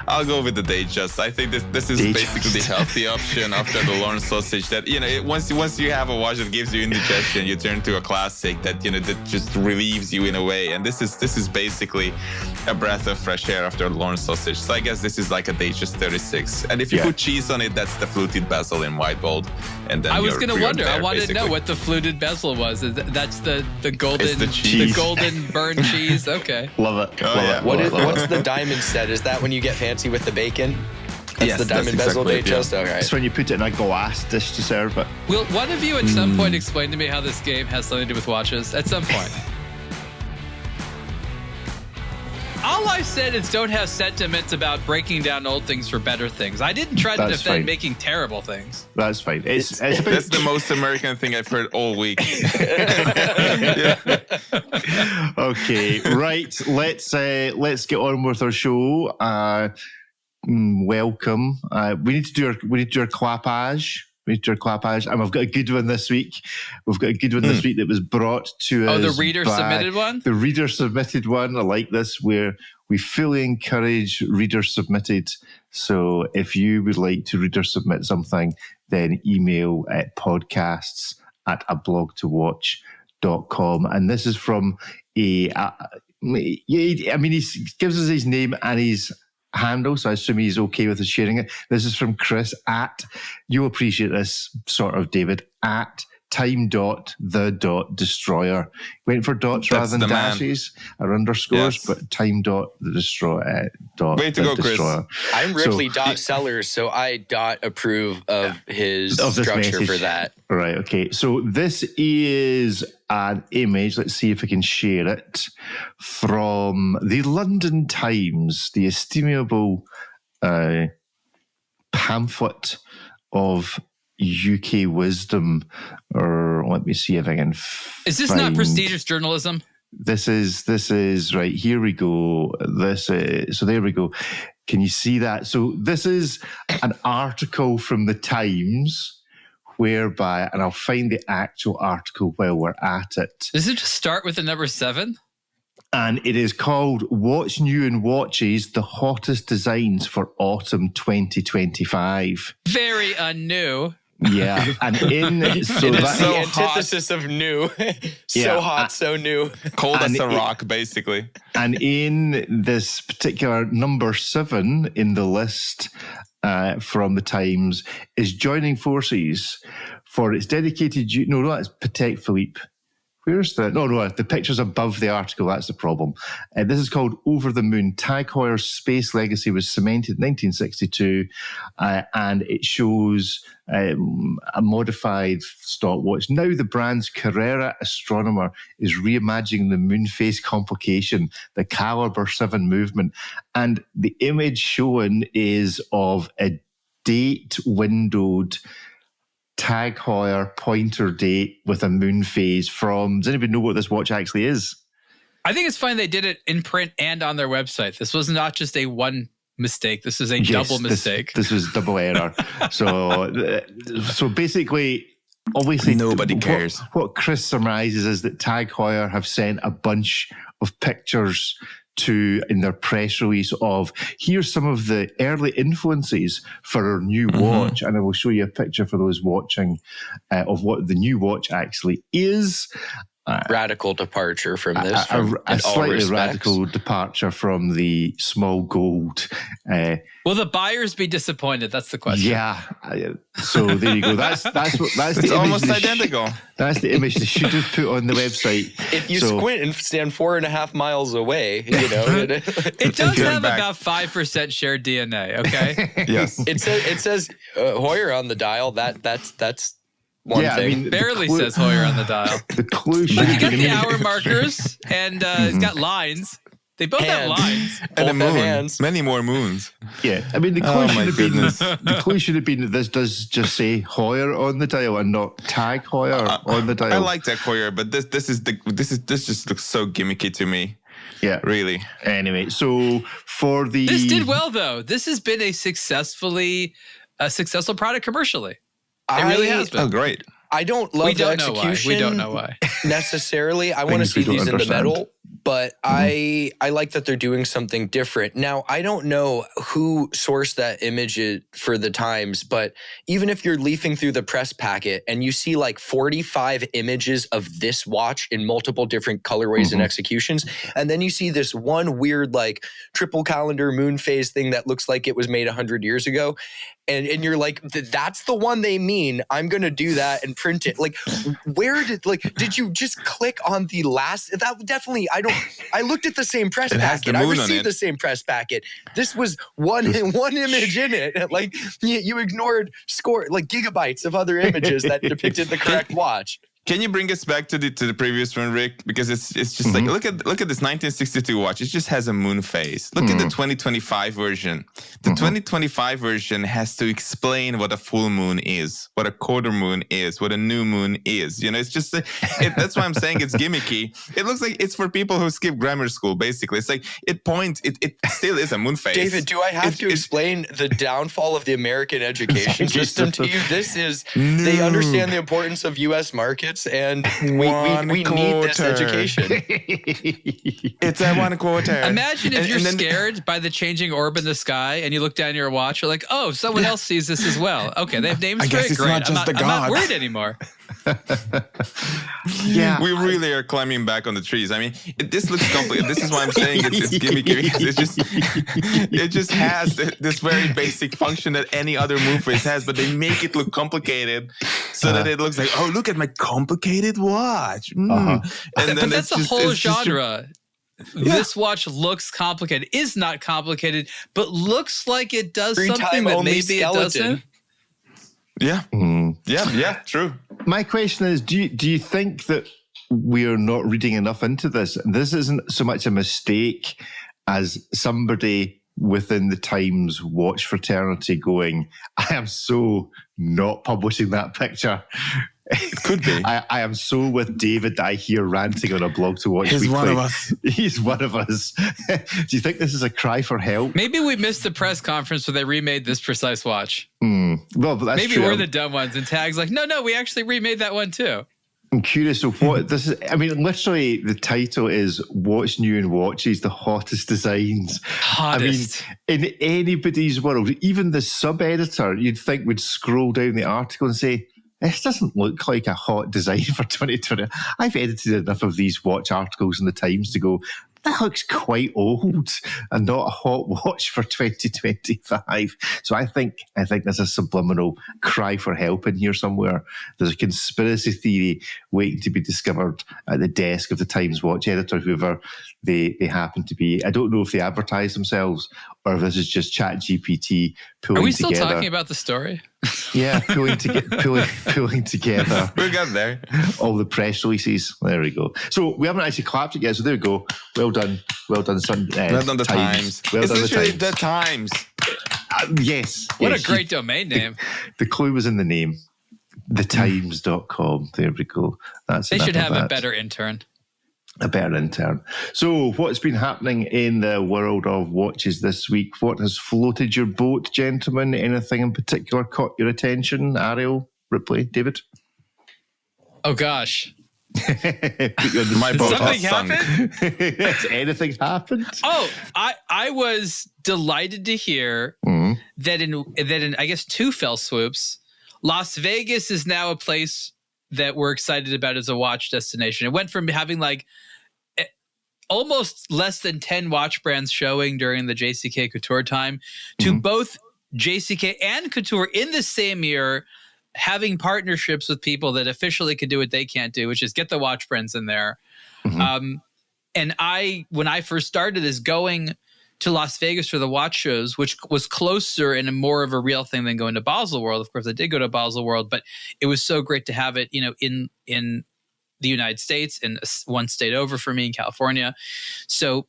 I'll go with the Datejust. I think this is basically the healthy option after the Lorne sausage. That once you have a watch that gives you indigestion, you turn to a classic that that just relieves you in a way. And this is basically a breath of fresh air after Lorne sausage. So I guess this is like a Datejust 36. And if you put cheese on it, that's the fluted bezel in white bold. And then I was going to wonder. There, I wanted to know what the fluted bezel was. That's the golden the golden burnt cheese. Okay, love it. What's the diamond set? Is that when you get fancy with the bacon? That's the diamond bezel Datejust? Yeah. Okay. It's when you put it in a glass dish to serve it. Will one of you at some point explain to me how this game has something to do with watches? At some point. All I've said is don't have sentiments about breaking down old things for better things. I didn't try to defend making terrible things. That's fine. It's that's the most American thing I've heard all week. Okay, right. Let's get on with our show. Welcome. We need to do our clapage. And we've got a good one this week. That was brought to us. Oh, the reader submitted one? The reader submitted one. I like this, where we fully encourage reader submitted. So if you would like to reader submit something, then email at podcasts@aBlogtoWatch.com. And this is from he gives us his name and his handle, so I assume he's okay with us sharing it. This is from Chris you'll appreciate this sort of, David, at time.the.destroyer. Went for dots rather than dashes or underscores, but time.the.destroyer. Way to go, Chris. I'm Ripley .sellers, so I approve of his structure for that. Right, okay. So this is an image, let's see if I can share it, from the London Times, the estimable pamphlet of UK wisdom, or let me see if I can Is this not prestigious journalism? This is right. Here we go. So there we go. Can you see that? So this is an article from the Times, whereby, and I'll find the actual article while we're at it. Does it just start with the number 7? And it is called "What's New in Watches: The Hottest Designs for Autumn 2025." Very unnew. Yeah, and that's the antithesis of new. Hot, so new. Cold as a rock, basically. And in this particular number 7 in the list from the Times is joining forces for its dedicated. No, that's Patek Philippe. Where's the... No, the picture's above the article. That's the problem. This is called Over the Moon. Tag Heuer's space legacy was cemented in 1962, and it shows a modified stopwatch. Now the brand's Carrera Astronomer is reimagining the moonphase complication, the Caliber 7 movement. And the image shown is of a date-windowed Tag Heuer pointer date with a moon phase from... Does anybody know what this watch actually is? I think it's fine they did it in print and on their website. This was not just a one mistake. This is a double mistake. This was double error. So basically, obviously... Nobody cares. What Chris summarizes is that Tag Heuer have sent a bunch of pictures in their press release of, here's some of the early influences for our new watch, and I will show you a picture for those watching of what the new watch actually is. Radical departure from this. A slightly radical departure from the small gold. Will the buyers be disappointed? That's the question. Yeah. So there you go. That's it's almost identical. That's the image they should have put on the website. If you squint and stand 4.5 miles away, it does have about 5% shared DNA. Okay. Yes. It says Heuer on the dial. That's one thing. I mean, barely says Heuer on the dial. The clue should But you got the hour markers, and it's got lines. They both have lines. And a moon. Many more moons. Yeah. I mean, the clue should have been that this does just say Heuer on the dial and not Tag Heuer on the dial. I like Tag Heuer, but this just looks so gimmicky to me. Yeah. Really. Anyway, so for the... This did well, though. This has been a successful product commercially. It really has been. Oh, great. I don't love the execution. We don't know why. Necessarily. I want to see these in the metal, but I like that they're doing something different. Now, I don't know who sourced that image for the Times, but even if you're leafing through the press packet and you see like 45 images of this watch in multiple different colorways and executions, and then you see this one weird like triple calendar moon phase thing that looks like it was made 100 years ago, and you're like, that's the one they mean. I'm going to do that and print it. Like, did you just click on the last? That definitely, I looked at the same press packet. I received the same press packet. This was one image in it. Like, you ignored gigabytes of other images that depicted the correct watch. Can you bring us back to the previous one, Rick? Because it's just like look at this 1962 watch. It just has a moon phase. Look at the 2025 version. The 2025 version has to explain what a full moon is, what a quarter moon is, what a new moon is. You know, it's just that's why I'm saying it's gimmicky. It looks like it's for people who skip grammar school. Basically, it's like it still is a moon phase. David, do I have to explain the downfall of the American education system to you? This is they understand the importance of U.S. markets. And we need this education. It's a 1 quarter. Imagine if you're scared by the changing orb in the sky and you look down your watch, you're like, oh, someone else sees this as well. Okay, they have names for it. Great. I'm not worried anymore. Yeah, we really are climbing back on the trees. I mean, this looks complicated. This is why I'm saying it's gimmicky, because it just has this very basic function that any other moon phase has, but they make it look complicated so that it looks like, oh, look at my complicated watch. And but that's the whole genre. This watch looks complicated, is not complicated, but looks like it does something that maybe it doesn't. Yeah. Yeah, true. My question is, do you think that we're not reading enough into this? This isn't so much a mistake as somebody within the Times watch fraternity going, I am so not publishing that picture. It could be. I am so with David I hear ranting on aBlogtoWatch. He's one of us. He's one of us. Do you think this is a cry for help? Maybe we missed the press conference where they remade this precise watch. Well, but that's maybe true. we're the dumb ones, and Tag's like, no, we actually remade that one too. I'm curious of what this is. I mean, literally, the title is "What's New in Watches: The Hottest Designs." Hottest. I mean, in anybody's world, even the sub-editor, you'd think would scroll down the article and say, this doesn't look like a hot design for 2020. I've edited enough of these watch articles in the Times to go, that looks quite old and not a hot watch for 2025. So I think there's a subliminal cry for help in here somewhere. There's a conspiracy theory waiting to be discovered at the desk of the Times watch editor, whoever they happen to be. I don't know if they advertise themselves or if this is just ChatGPT pulling together. Are we still talking about the story? Yeah, pulling together. We got there. All the press releases. There we go. So we haven't actually clapped it yet. So there we go. Well done. Well done, son. Well done, the Times. Well it's done, literally the Times. Yes. What a great domain name. The clue was in the name. TheTimes.com. There we go. They should have a better intern. A better intern. So what's been happening in the world of watches this week? What has floated your boat, gentlemen? Anything in particular caught your attention? Ariel, Ripley, David? Oh, gosh. My boat Something has sunk. happened? Has anything happened? Oh, I was delighted to hear that in I guess 2 fell swoops, Las Vegas is now a place that we're excited about as a watch destination. It went from having like almost less than 10 watch brands showing during the JCK Couture time to both JCK and Couture in the same year having partnerships with people that officially could do what they can't do, which is get the watch brands in there. And when I first started this, going to Las Vegas for the watch shows, which was closer and more of a real thing than going to Baselworld. Of course, I did go to Baselworld, but it was so great to have it, in the United States and one state over for me in California. So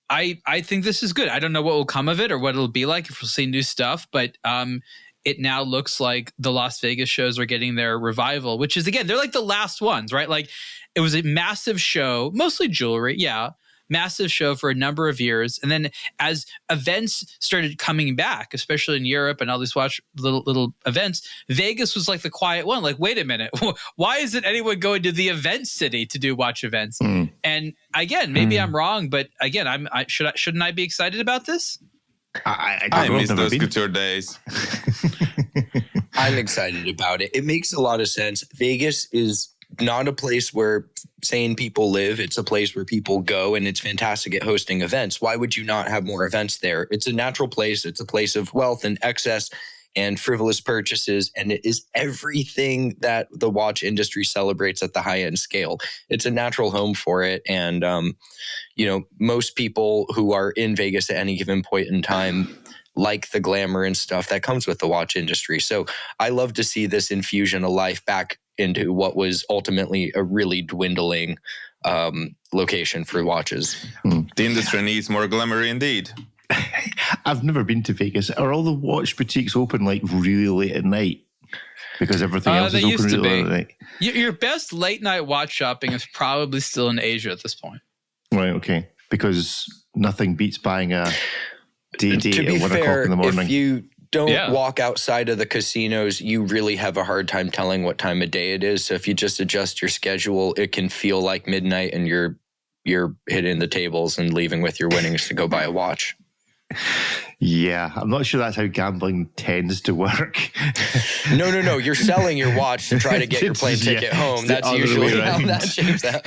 I think this is good. I don't know what will come of it or what it'll be like if we'll see new stuff, but it now looks like the Las Vegas shows are getting their revival, which is, again, they're like the last ones, right? Like, it was a massive show, mostly jewelry, yeah, massive show for a number of years. And then as events started coming back, especially in Europe and all these little events, Vegas was like the quiet one. Like, wait a minute, why isn't anyone going to the event city to do watch events? And again, maybe I'm wrong, but again, shouldn't I be excited about this? I miss those couture days. I'm excited about it. It makes a lot of sense. Vegas is not a place where sane people live. It's a place where people go, and it's fantastic at hosting events. Why would you not have more events there? It's a natural place. It's a place of wealth and excess and frivolous purchases, and it is everything that the watch industry celebrates at the high-end scale. It's a natural home for it, and most people who are in Vegas at any given point in time like the glamour and stuff that comes with the watch industry. So I love to see this infusion of life back into what was ultimately a really dwindling location for watches. The industry needs more glamour indeed. I've never been to Vegas. Are all the watch boutiques open like really late at night? Because everything else is open really late at night. Your best late night watch shopping is probably still in Asia at this point. Right, okay. Because nothing beats buying a day to be at 1 fair, o'clock in the morning. if you don't walk outside of the casinos, you really have a hard time telling what time of day it is. So if you just adjust your schedule, it can feel like midnight and you're hitting the tables and leaving with your winnings to go buy a watch. Yeah, I'm not sure that's how gambling tends to work. No. You're selling your watch to try to get your plane ticket home. That's usually how that shapes out.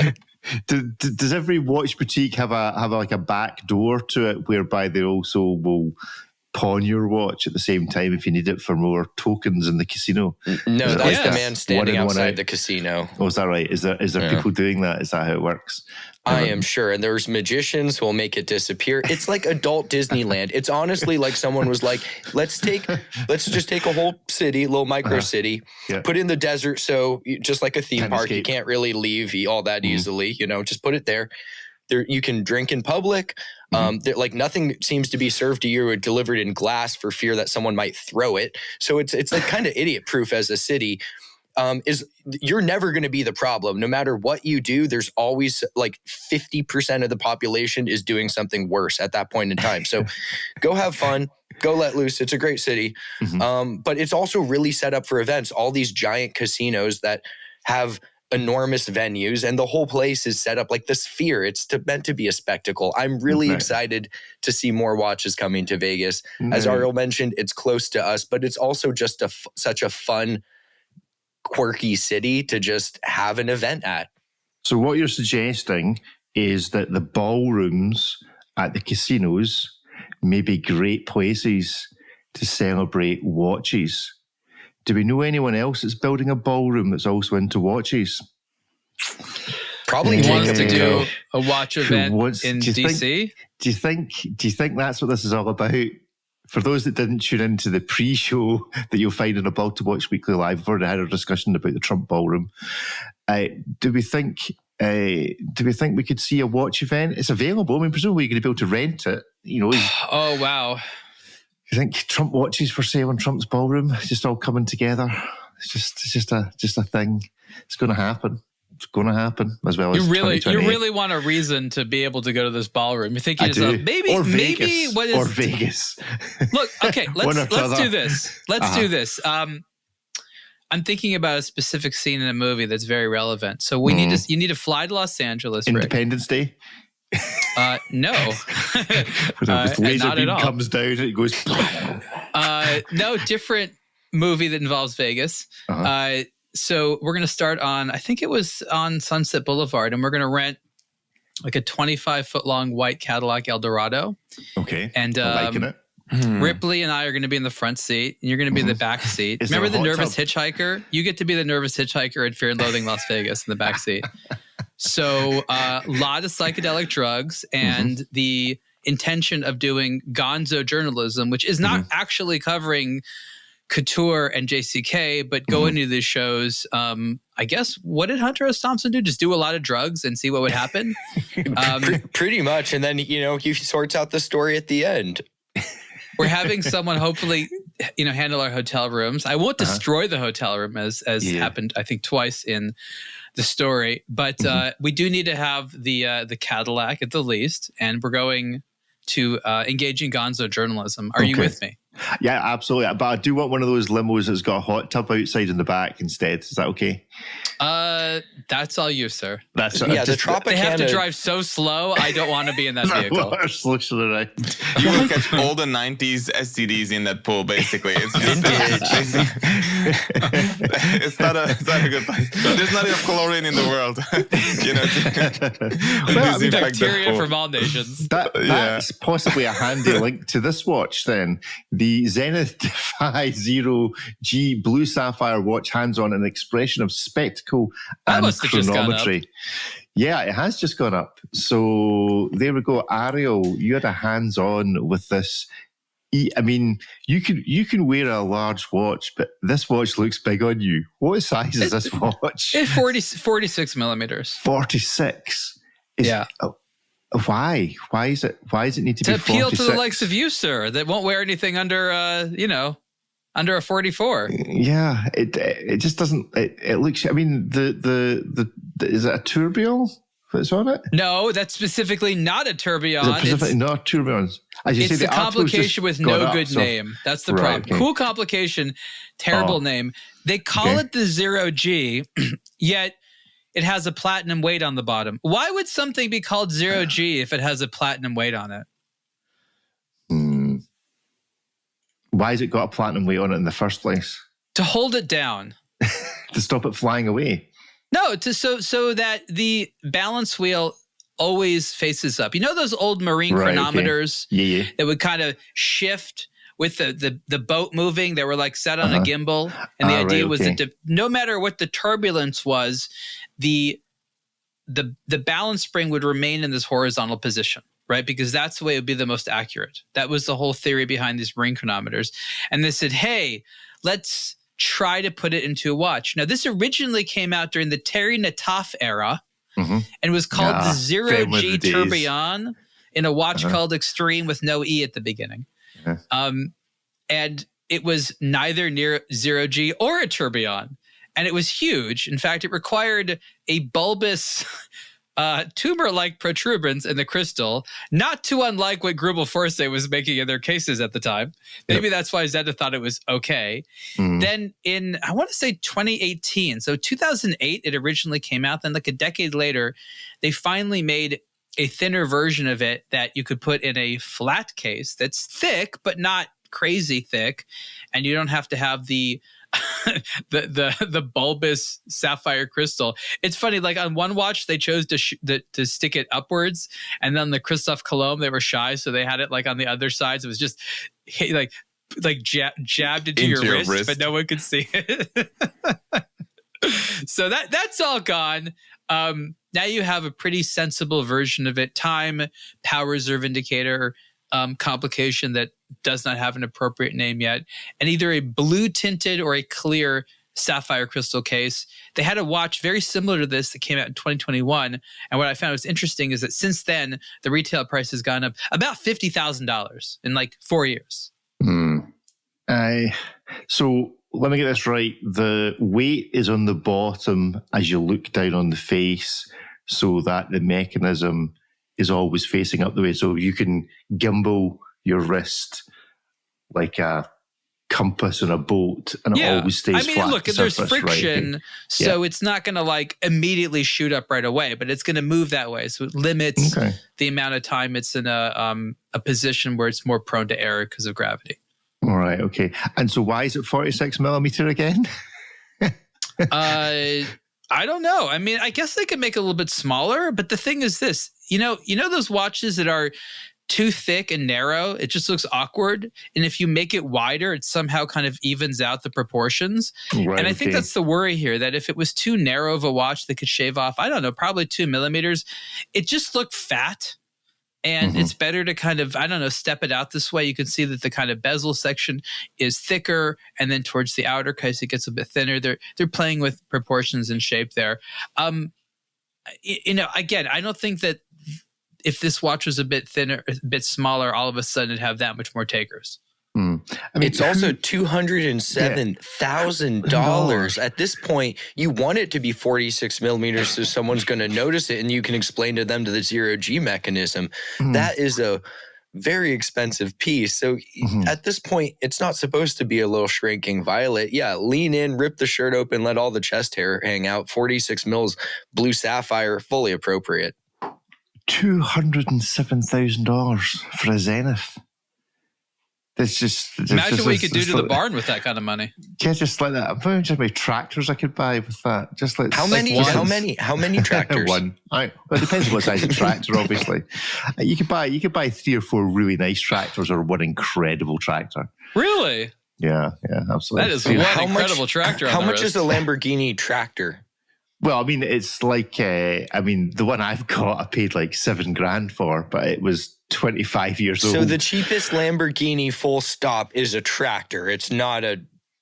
Does every watch boutique have a back door to it whereby they also will pawn your watch at the same time if you need it for more tokens in the casino? No, that's the man standing outside the casino. Oh, is that right? Is there people doing that? Is that how it works? I am sure. And there's magicians who will make it disappear. It's like adult Disneyland. It's honestly like someone was like, let's just take a whole city, a little micro city, put in the desert. So just like a theme park, you can't really leave all that easily, just put it there. There, you can drink in public. Like nothing seems to be served to you or delivered in glass for fear that someone might throw it. So it's like kind of idiot proof as a city. You're never going to be the problem. No matter what you do, there's always like 50% of the population is doing something worse at that point in time. So go have fun, go let loose. It's a great city. But it's also really set up for events. All these giant casinos that have enormous venues, and the whole place is set up like the Sphere. It's meant to be a spectacle. I'm really excited to see more watches coming to Vegas. As Ariel mentioned, it's close to us, but it's also just such a fun, quirky city to just have an event at. So what you're suggesting is that the ballrooms at the casinos may be great places to celebrate watches. Do we know anyone else that's building a ballroom that's also into watches? Probably wants to do a watch event in DC. Do you think that's what this is all about? For those that didn't tune into the pre-show that you'll find in aBlogtoWatch Weekly Live, we've already had a discussion about the Trump Ballroom. Do we think we could see a watch event? It's available. I mean, presumably you're going to be able to rent it. Oh wow! You think Trump watches for sale on Trump's Ballroom? Just all coming together. It's just a thing. It's going to happen. It's going to happen as well as you really want a reason to be able to go to this ballroom. You're thinking yourself, maybe what is Vegas? Look, okay, let's do this. Let's do this. I'm thinking about a specific scene in a movie that's very relevant. So you need to fly to Los Angeles. Independence Day. No. The laser beam comes down and it goes. No, different movie that involves Vegas. So we're going to start on, I think it was on Sunset Boulevard, and we're going to rent like a 25-foot long white Cadillac Eldorado. Okay. And I'm liking it. Ripley and I are going to be in the front seat, and you're going to be in the back seat. Remember the nervous hitchhiker? You get to be the nervous hitchhiker at Fear and Loathing Las Vegas in the back seat. So a lot of psychedelic drugs and the intention of doing gonzo journalism, which is not actually covering Couture and JCK, but go into these shows. I guess, what did Hunter S. Thompson do? Just do a lot of drugs and see what would happen? Pretty much. And then, he sorts out the story at the end. We're having someone hopefully, handle our hotel rooms. I won't destroy the hotel room as happened, I think, twice in the story. But we do need to have the Cadillac at the least, and we're going to engage in gonzo journalism. Are you with me? Yeah, absolutely. But I do want one of those limos that's got a hot tub outside in the back instead. Is that okay? That's all you, sir. The Tropicana. They have to drive so slow. I don't want to be in that vehicle. You will catch all the 90s STDs in that pool, basically. It's just it's not a good place. There's not enough chlorine in the world. Bacteria from all nations. That's possibly a handy link to this watch then. The Zenith Defy Zero-G Blue Sapphire watch hands-on an expression of spectacle and chronometry. Yeah, it has just gone up. So there we go. Ariel, you had a hands-on with this. I mean, you can wear a large watch, but this watch looks big on you. What size is this watch? It's 46 millimeters. 46? Why? Why does it need to be 46? To appeal to the likes of you, sir, that won't wear anything under, under a 44. Yeah, it just doesn't. It looks. I mean, the is it a tourbillon that's on it? No, that's specifically not a tourbillon. It's specifically not a tourbillon. As you it's say, the complication with no good name. That's the problem. Okay. Cool complication, terrible name. They call it the ZeroG, yet it has a platinum weight on the bottom. Why would something be called ZeroG if it has a platinum weight on it? Why has it got a platinum weight on it in the first place? To hold it down. To stop it flying away? No, so that the balance wheel always faces up. You know those old marine chronometers that would kind of shift with the boat moving? They were like set on a gimbal. And the idea was that no matter what the turbulence was, the balance spring would remain in this horizontal position, right? Because that's the way it would be the most accurate. That was the whole theory behind these marine chronometers. And they said, hey, let's try to put it into a watch. Now, this originally came out during the Terry Nataf era and was called the ZeroG tourbillon in a watch called Extreme with no E at the beginning. And it was neither near ZeroG or a tourbillon. And it was huge. In fact, it required a bulbous tumor-like protuberance in the crystal, not too unlike what Grubel Force was making in their cases at the time. Maybe that's why Zenith thought it was okay. Then in, I want to say 2018, so 2008, it originally came out. Then like a decade later, they finally made a thinner version of it that you could put in a flat case that's thick, but not crazy thick. And you don't have to have the the bulbous sapphire crystal. It's funny, like on one watch they chose to stick it upwards, and then the Christophe Colomb, they were shy, so they had it like on the other side. So it was just like jabbed into your wrist, but no one could see it. So that's all gone. Now you have a pretty sensible version of it. Time, power reserve indicator, complication that does not have an appropriate name yet, and either a blue tinted or a clear sapphire crystal case. They had a watch very similar to this that came out in 2021. And what I found was interesting is that since then, the retail price has gone up about $50,000 in like 4 years. So let me get this right. The weight is on the bottom as you look down on the face, so that the mechanism is always facing up the way. So you can gimbal your wrist like a compass on a boat, and it always stays flat. I mean, look, there's friction, right? So it's not going to like immediately shoot up right away, but it's going to move that way. So it limits the amount of time it's in a position where it's more prone to error because of gravity. All right, okay. And so why is it 46 millimeter again? I don't know. I mean, I guess they could make it a little bit smaller, but the thing is this, you know those watches that are too thick and narrow, it just looks awkward. And if you make it wider, it somehow kind of evens out the proportions. Right, and I think that's the worry here, that if it was too narrow of a watch that could shave off, I don't know, probably 2 millimeters, it just looked fat. And it's better to kind of, I don't know, step it out this way. You can see that the kind of bezel section is thicker, and then towards the outer case, it gets a bit thinner. They're playing with proportions and shape there. Again, I don't think that if this watch was a bit thinner, a bit smaller, all of a sudden it'd have that much more takers. I mean, it's also $207,000. At this point, you want it to be 46 millimeters so someone's going to notice it and you can explain to them the ZeroG mechanism. That is a very expensive piece. So at this point, it's not supposed to be a little shrinking violet. Yeah, lean in, rip the shirt open, let all the chest hair hang out. 46 mils, blue sapphire, fully appropriate. $207,000 for a Zenith. It's just imagine what you could do to the barn with that kind of money. Yeah, just like that. Imagine how many tractors I could buy with that. Just like how many tractors? One. Well, it depends on what size of tractor, obviously. You could buy 3 or 4 really nice tractors or one incredible tractor. Really? Yeah, absolutely. That is one incredible tractor. How much is a Lamborghini tractor? Well, I mean, it's like, the one I've got, I paid like $7,000 for, but it was 25 years old. So the cheapest Lamborghini full stop is a tractor. It's not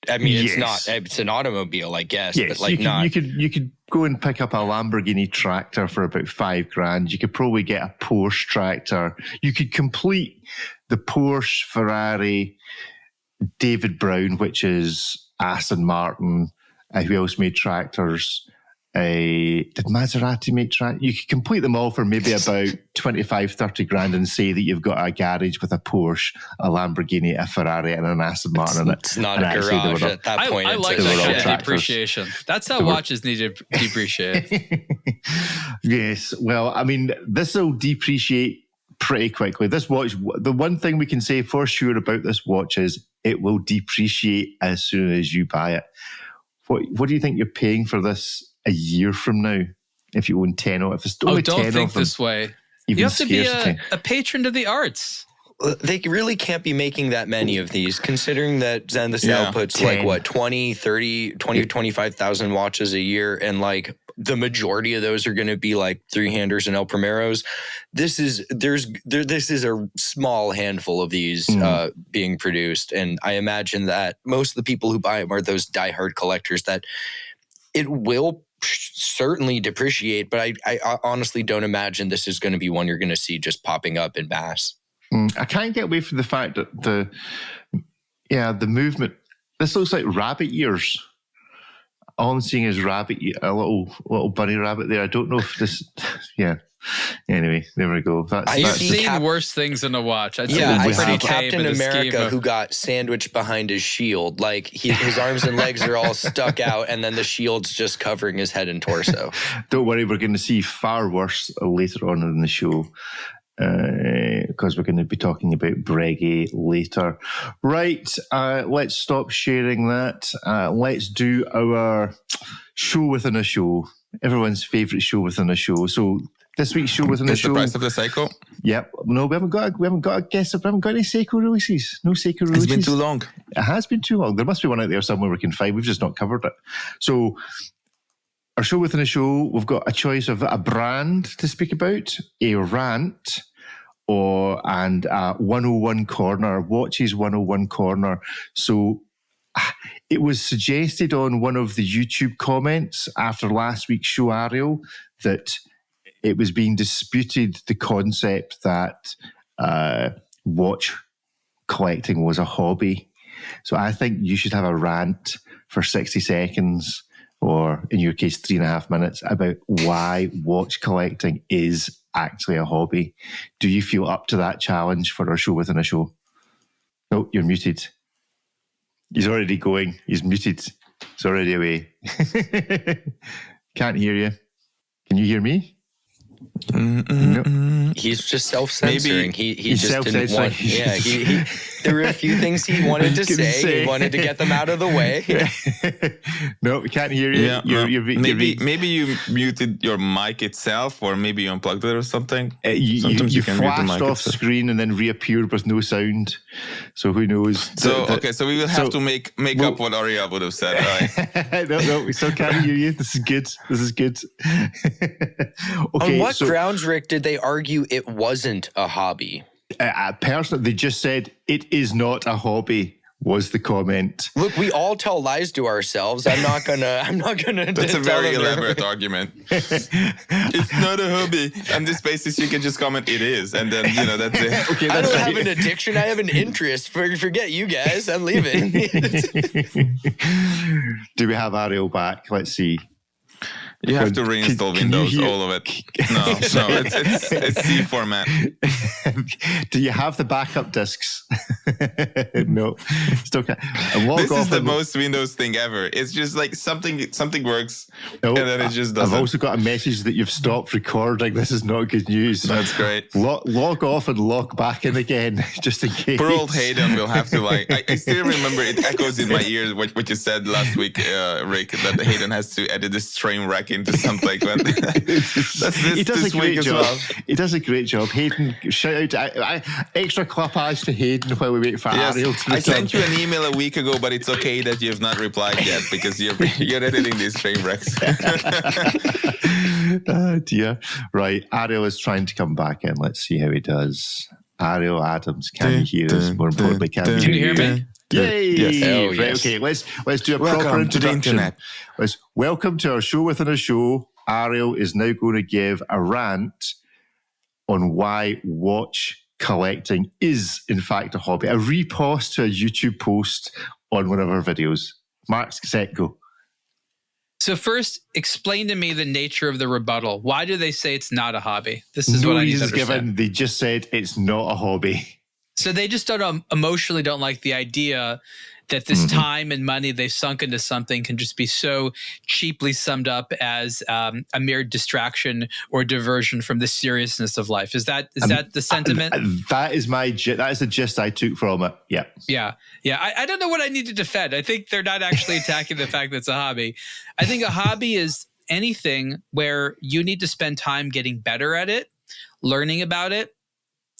it's an automobile, I guess. Yes, but you could go and pick up a Lamborghini tractor for about $5,000. You could probably get a Porsche tractor. You could complete the Porsche, Ferrari, David Brown, which is Aston Martin. Who else made tractors? Did Maserati make tractors? You could complete them all for maybe about 25, $30,000 and say that you've got a garage with a Porsche, a Lamborghini, a Ferrari, and an Aston Martin in it. It's not a garage at that point. I like that kind of depreciation. That's how watches need to depreciate. Yes. Well, I mean, this will depreciate pretty quickly. This watch, the one thing we can say for sure about this watch is it will depreciate as soon as you buy it. What do you think you're paying for this a year from now if you own 10 of it? If it's only 10 don't think of them, this way. You have to be a patron of the arts. They really can't be making that many of these, considering that Zenith outputs 25,000 watches a year, and like the majority of those are going to be like 3-handers and El Primeros. This is a small handful of these being produced, and I imagine that most of the people who buy them are those diehard collectors that it will certainly depreciate, but I honestly don't imagine this is going to be one you're going to see just popping up in mass. I can't get away from the fact that the movement. This looks like rabbit ears. All I'm seeing is a little bunny rabbit there. I don't know if this. Yeah. Anyway, there we go. I've seen worse things in a watch. I see Captain America who got sandwiched behind his shield. Like his arms and legs are all stuck out, and then the shield's just covering his head and torso. Don't worry, we're going to see far worse later on in the show. Because we're going to be talking about Breguet later. Right, let's stop sharing that. Let's do our show within a show. Everyone's favourite show within a show. So this week's show within a show. The price of the Seiko? Yep. No, we haven't got a guess. We haven't got any Seiko releases. No Seiko releases. It's been too long. It has been too long. There must be one out there somewhere we can find. We've just not covered it. So our show within a show, we've got a choice of a brand to speak about, a rant, and a 101 corner, Watches 101 corner. So it was suggested on one of the YouTube comments after last week's show, Ariel, that it was being disputed, the concept that watch collecting was a hobby. So I think you should have a rant for 60 seconds, or in your case, 3.5 minutes, about why watch collecting is actually a hobby. Do you feel up to that challenge for our show within a show? No, you're muted. He's already going. He's muted. He's already away. Can't hear you. Can you hear me? No. He's just self-censoring. He just didn't want. Yeah, there were a few things he wanted to say. He wanted to get them out of the way. No, we can't hear you. Yeah, maybe you muted your mic itself, or maybe you unplugged it or something. You flashed off screen and then reappeared with no sound. So who knows? So we will have to make up what Ariel would have said. Right? No, we still can't hear you. This is good. Okay. On what grounds, Rick, did they argue it wasn't a hobby? Personally, they just said it is not a hobby. was the comment. Look, we all tell lies to ourselves. I'm not gonna. That's a very elaborate argument. It's not a hobby. On this basis, you can just comment it is, and then that's it. Okay, I that's don't right. have an addiction. I have an interest. Forget you guys. I'm leaving. Do we have Ariel back? Let's see. You have to reinstall Can you Windows, hear- all of it. No, it's C format. Do you have the backup discs? No, still can't. This is the most Windows thing ever. It's just like something works, No, and then it just doesn't. I've also got a message that you've stopped recording. This is not good news. That's great. Log off and log back in again, just in case. Poor old Hayden will have to I still remember it echoes in my ears what you said last week, Rick, that Hayden has to edit this train wreck into something. But that's He does this a great week as job. well. He does a great job. Hayden, shout out to extra clapage to Hayden while we wait for Yes, Ariel to I return. sent you an email a week ago, but it's okay that you have not replied yet because you're editing these train wrecks. Oh dear. Right, Ariel is trying to come back in. Let's see how he does. Ariel Adams, can you hear us? More importantly, can Can you hear me? Yay! Yes. Oh, Right, yes. okay, let's do a Welcome proper to the introduction. internet. Welcome to our show within a show. Ariel is now going to give a rant on why watch collecting is in fact a hobby. A repost to a YouTube post on one of our videos. Mark's set, go. So first, explain to me the nature of the rebuttal. Why do they say it's not a hobby? This is No what I need to reasons understand. given. They just said it's not a hobby. So they just emotionally don't like the idea that this time and money they've sunk into something can just be so cheaply summed up as a mere distraction or diversion from the seriousness of life. Is that the sentiment? That is the gist I took from it. Yeah. Yeah. I don't know what I need to defend. I think they're not actually attacking the fact that it's a hobby. I think a hobby is anything where you need to spend time getting better at it, learning about it,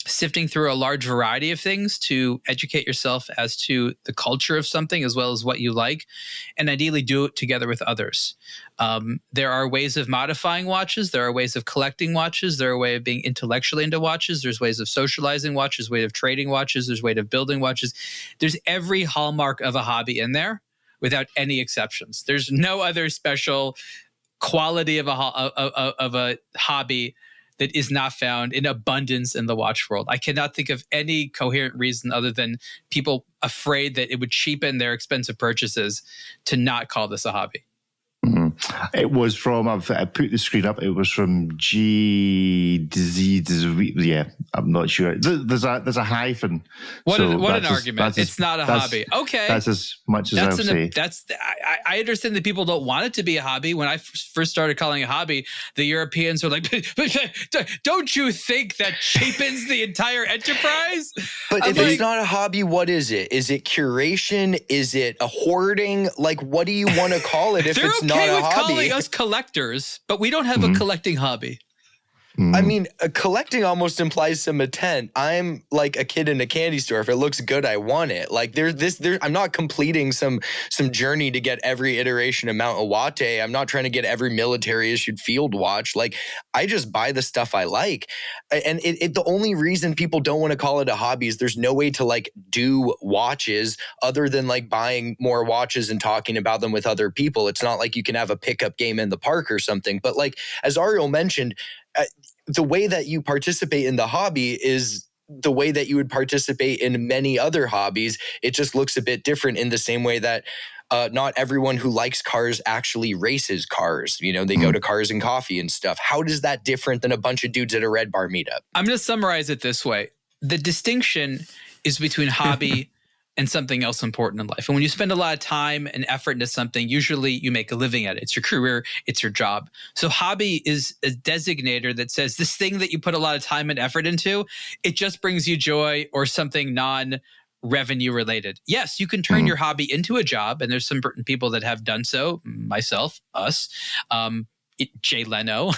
sifting through a large variety of things to educate yourself as to the culture of something as well as what you like, and ideally do it together with others. There are ways of modifying watches. There are ways of collecting watches. There are ways of being intellectually into watches. There's ways of socializing watches, ways of trading watches. There's ways of building watches. There's every hallmark of a hobby in there without any exceptions. There's no other special quality of a hobby that is not found in abundance in the watch world. I cannot think of any coherent reason other than people afraid that it would cheapen their expensive purchases to not call this a hobby. It was from, I put the screen up, it was from yeah, I'm not sure. There's a hyphen. What So an argument. It's not a hobby. Okay. That's as much as I'll say. I understand that people don't want it to be a hobby. When I first started calling it a hobby, the Europeans were like, don't you think that cheapens the entire enterprise? But if it's not a hobby, what is it? Is it curation? Is it a hoarding? Like, what do you want to call it if They're it's okay not a with hobby? calling us collectors, but we don't have a collecting hobby. I mean, collecting almost implies some intent. I'm like a kid in a candy store. If it looks good, I want it. Like I'm not completing some journey to get every iteration of Mount Iwate. I'm not trying to get every military issued field watch. Like, I just buy the stuff I like. And the only reason people don't want to call it a hobby is there's no way to like do watches other than like buying more watches and talking about them with other people. It's not like you can have a pickup game in the park or something. But like, as Ariel mentioned, the way that you participate in the hobby is the way that you would participate in many other hobbies. It just looks a bit different in the same way that not everyone who likes cars actually races cars. You know, they go to Cars and Coffee and stuff. How does that different than a bunch of dudes at a Red Bar meetup? I'm going to summarize it this way. The distinction is between hobby and something else important in life. And when you spend a lot of time and effort into something, usually you make a living at it. It's your career, it's your job. So hobby is a designator that says this thing that you put a lot of time and effort into, it just brings you joy or something non-revenue related. Yes, you can turn your hobby into a job, and there's some people that have done so, myself, us, Jay Leno,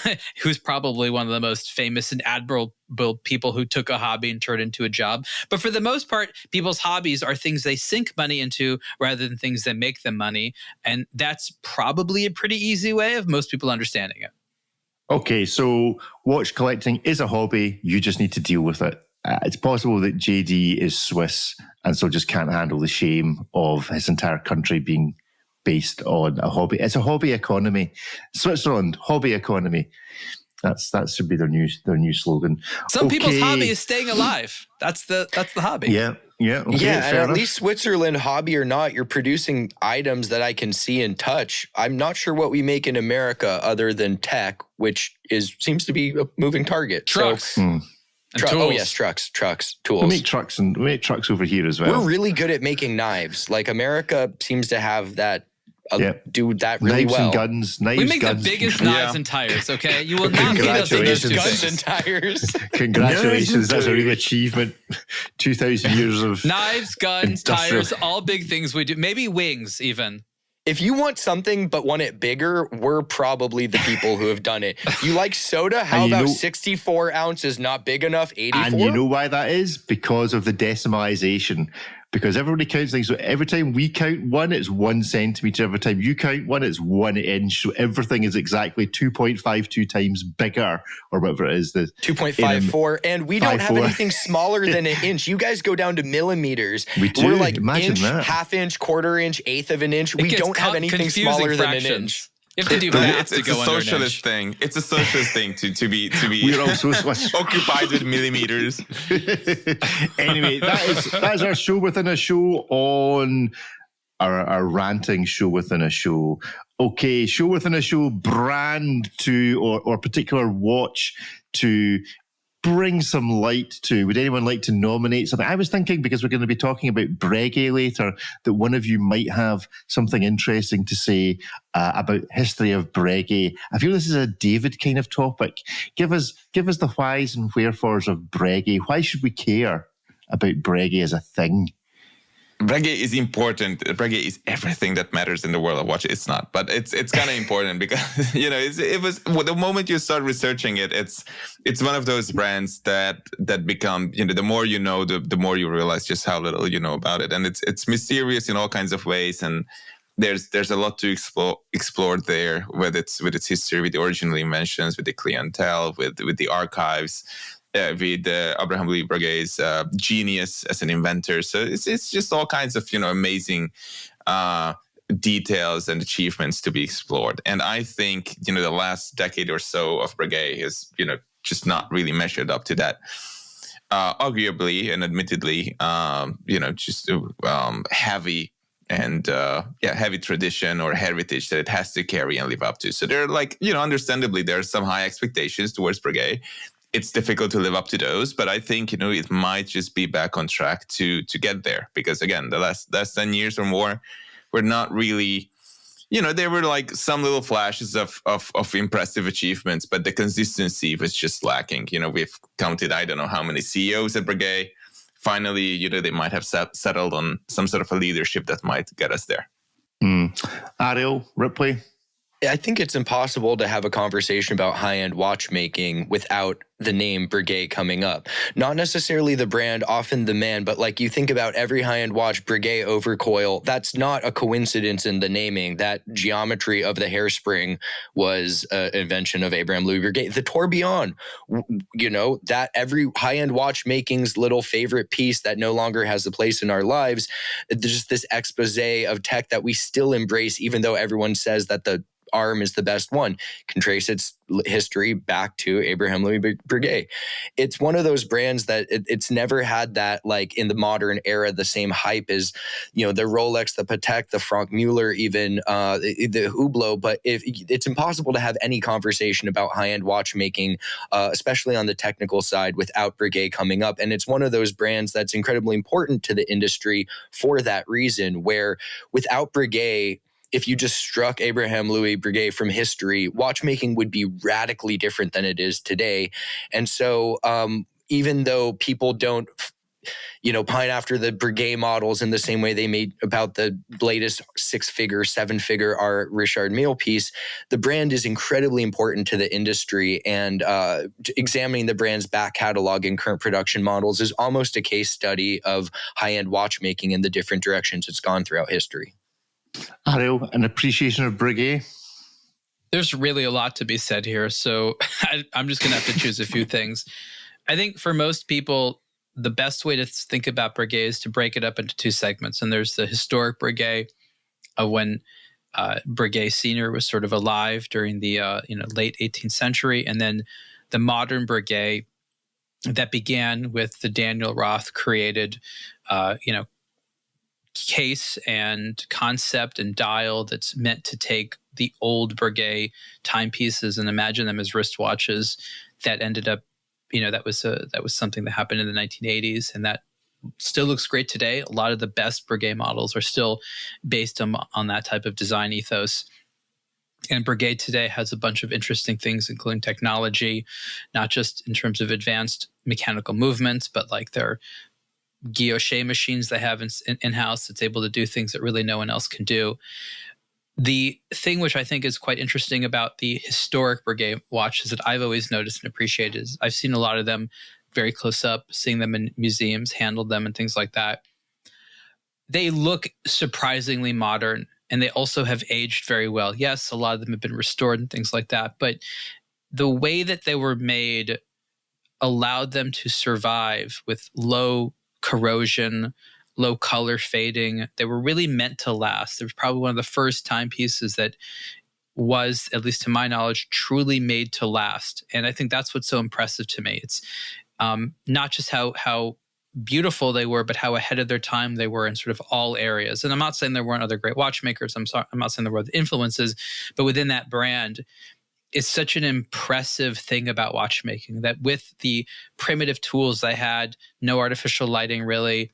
who's probably one of the most famous and admirable people who took a hobby and turned it into a job. But for the most part, people's hobbies are things they sink money into rather than things that make them money. And that's probably a pretty easy way of most people understanding it. Okay, so watch collecting is a hobby. You just need to deal with it. it's possible that JD is Swiss and so just can't handle the shame of his entire country being based on a hobby. It's a hobby economy. Switzerland, hobby economy. That should be their new slogan. Some people's hobby is staying alive. That's the hobby. Yeah. Okay, yeah, and at enough. least Switzerland, hobby or not, you're producing items that I can see and touch. I'm not sure what we make in America other than tech, which seems to be a moving target. Trucks. So, Tools. Oh yes, trucks, tools. We make trucks over here as well. We're really good at making knives. Like America seems to have that. Do that really knives well. And guns. Knives, we make guns, the biggest knives and tires. Okay, you will not beat us in those two guns things. and tires. Congratulations, that's a real achievement. 2,000 years of knives, guns, industrial. tires, all big things we do. Maybe wings even. If you want something but want it bigger, we're probably the people who have done it. You like soda? How about 64 ounces not big enough? 84? And you know why that is? Because of the decimalization. Because everybody counts things. So every time we count one, it's 1 centimeter. Every time you count one, it's 1 inch. So everything is exactly 2.52 times bigger, or whatever it is. 2.54. And we don't have anything smaller than an inch. You guys go down to millimeters. We do. We're like Imagine inch, that. half inch, quarter inch, eighth of an inch. We don't have anything smaller than an inch. You have to do math to it's go a under an socialist inch. thing. It's a socialist thing to be We're all socialists. occupied with millimeters. Anyway, that's our show within a show on our ranting show within a show. Okay, show within a show, brand to or particular watch to bring some light to. Would anyone like to nominate something? I was thinking, because we're going to be talking about Breguet later, that one of you might have something interesting to say about history of Breguet. I feel this is a David kind of topic. Give us the whys and wherefores of Breguet. Why should we care about Breguet as a thing? Breguet is important. Breguet is everything that matters in the world of watch. It's not, but it's kind of important because it was the moment you start researching it. It's one of those brands that become the more you know, the more you realize just how little you know about it, and it's mysterious in all kinds of ways. And there's a lot to explore there with its history, with the original inventions, with the clientele, with the archives. With Abraham Louis Breguet's genius as an inventor. So it's just all kinds of, amazing details and achievements to be explored. And I think, the last decade or so of Breguet is, just not really measured up to that. Arguably and admittedly, just heavy and heavy tradition or heritage that it has to carry and live up to. So there are understandably, there are some high expectations towards Breguet. It's difficult to live up to those, but I think, it might just be back on track to get there. Because again, the last 10 years or more, we're not really, there were like some little flashes of impressive achievements, but the consistency was just lacking. We've counted, I don't know how many CEOs at Breguet. Finally, they might have settled on some sort of a leadership that might get us there. Ariel, Ripley? I think it's impossible to have a conversation about high-end watchmaking without the name Breguet coming up. Not necessarily the brand, often the man, but like you think about every high-end watch, Breguet overcoil, that's not a coincidence in the naming. That geometry of the hairspring was an invention of Abraham Louis Breguet. The tourbillon, that every high-end watchmaking's little favorite piece that no longer has a place in our lives, just this expose of tech that we still embrace, even though everyone says that the arm is the best one, can trace its history back to Abraham Louis Breguet. It's one of those brands that it's never had that, like in the modern era, the same hype as, the Rolex, the Patek, the Franck Muller, even the Hublot. But it's impossible to have any conversation about high-end watchmaking, especially on the technical side, without Breguet coming up. And it's one of those brands that's incredibly important to the industry for that reason, where without Breguet, if you just struck Abraham Louis Breguet from history, watchmaking would be radically different than it is today. And so even though people don't, pine after the Breguet models in the same way they made about the latest 6-figure, 7-figure Art Richard Mille piece, the brand is incredibly important to the industry. And examining the brand's back catalog and current production models is almost a case study of high-end watchmaking and the different directions it's gone throughout history. Ariel, an appreciation of Breguet? There's really a lot to be said here, so I'm just going to have to choose a few things. I think for most people, the best way to think about Breguet is to break it up into two segments. And there's the historic Breguet of when Breguet Senior was sort of alive during the late 18th century, and then the modern Breguet that began with the Daniel Roth created, case and concept and dial that's meant to take the old Breguet timepieces and imagine them as wristwatches. That ended up, that was something that happened in the 1980s, and that still looks great today. A lot of the best Breguet models are still based on that type of design ethos. And Breguet today has a bunch of interesting things, including technology, not just in terms of advanced mechanical movements, but like their guilloche machines they have in-house that's able to do things that really no one else can do. The thing which I think is quite interesting about the historic Breguet watches that I've always noticed and appreciated is I've seen a lot of them very close up, seeing them in museums, handled them and things like that. They look surprisingly modern, and they also have aged very well. Yes, a lot of them have been restored and things like that, but the way that they were made allowed them to survive with low corrosion, low color fading. They were really meant to last. It was probably one of the first timepieces that was, at least to my knowledge, truly made to last. And I think that's what's so impressive to me. It's not just how beautiful they were, but how ahead of their time they were in sort of all areas. And I'm not saying there weren't other great watchmakers. I'm not saying there were other influences, but within that brand, it's such an impressive thing about watchmaking that with the primitive tools they had, no artificial lighting really,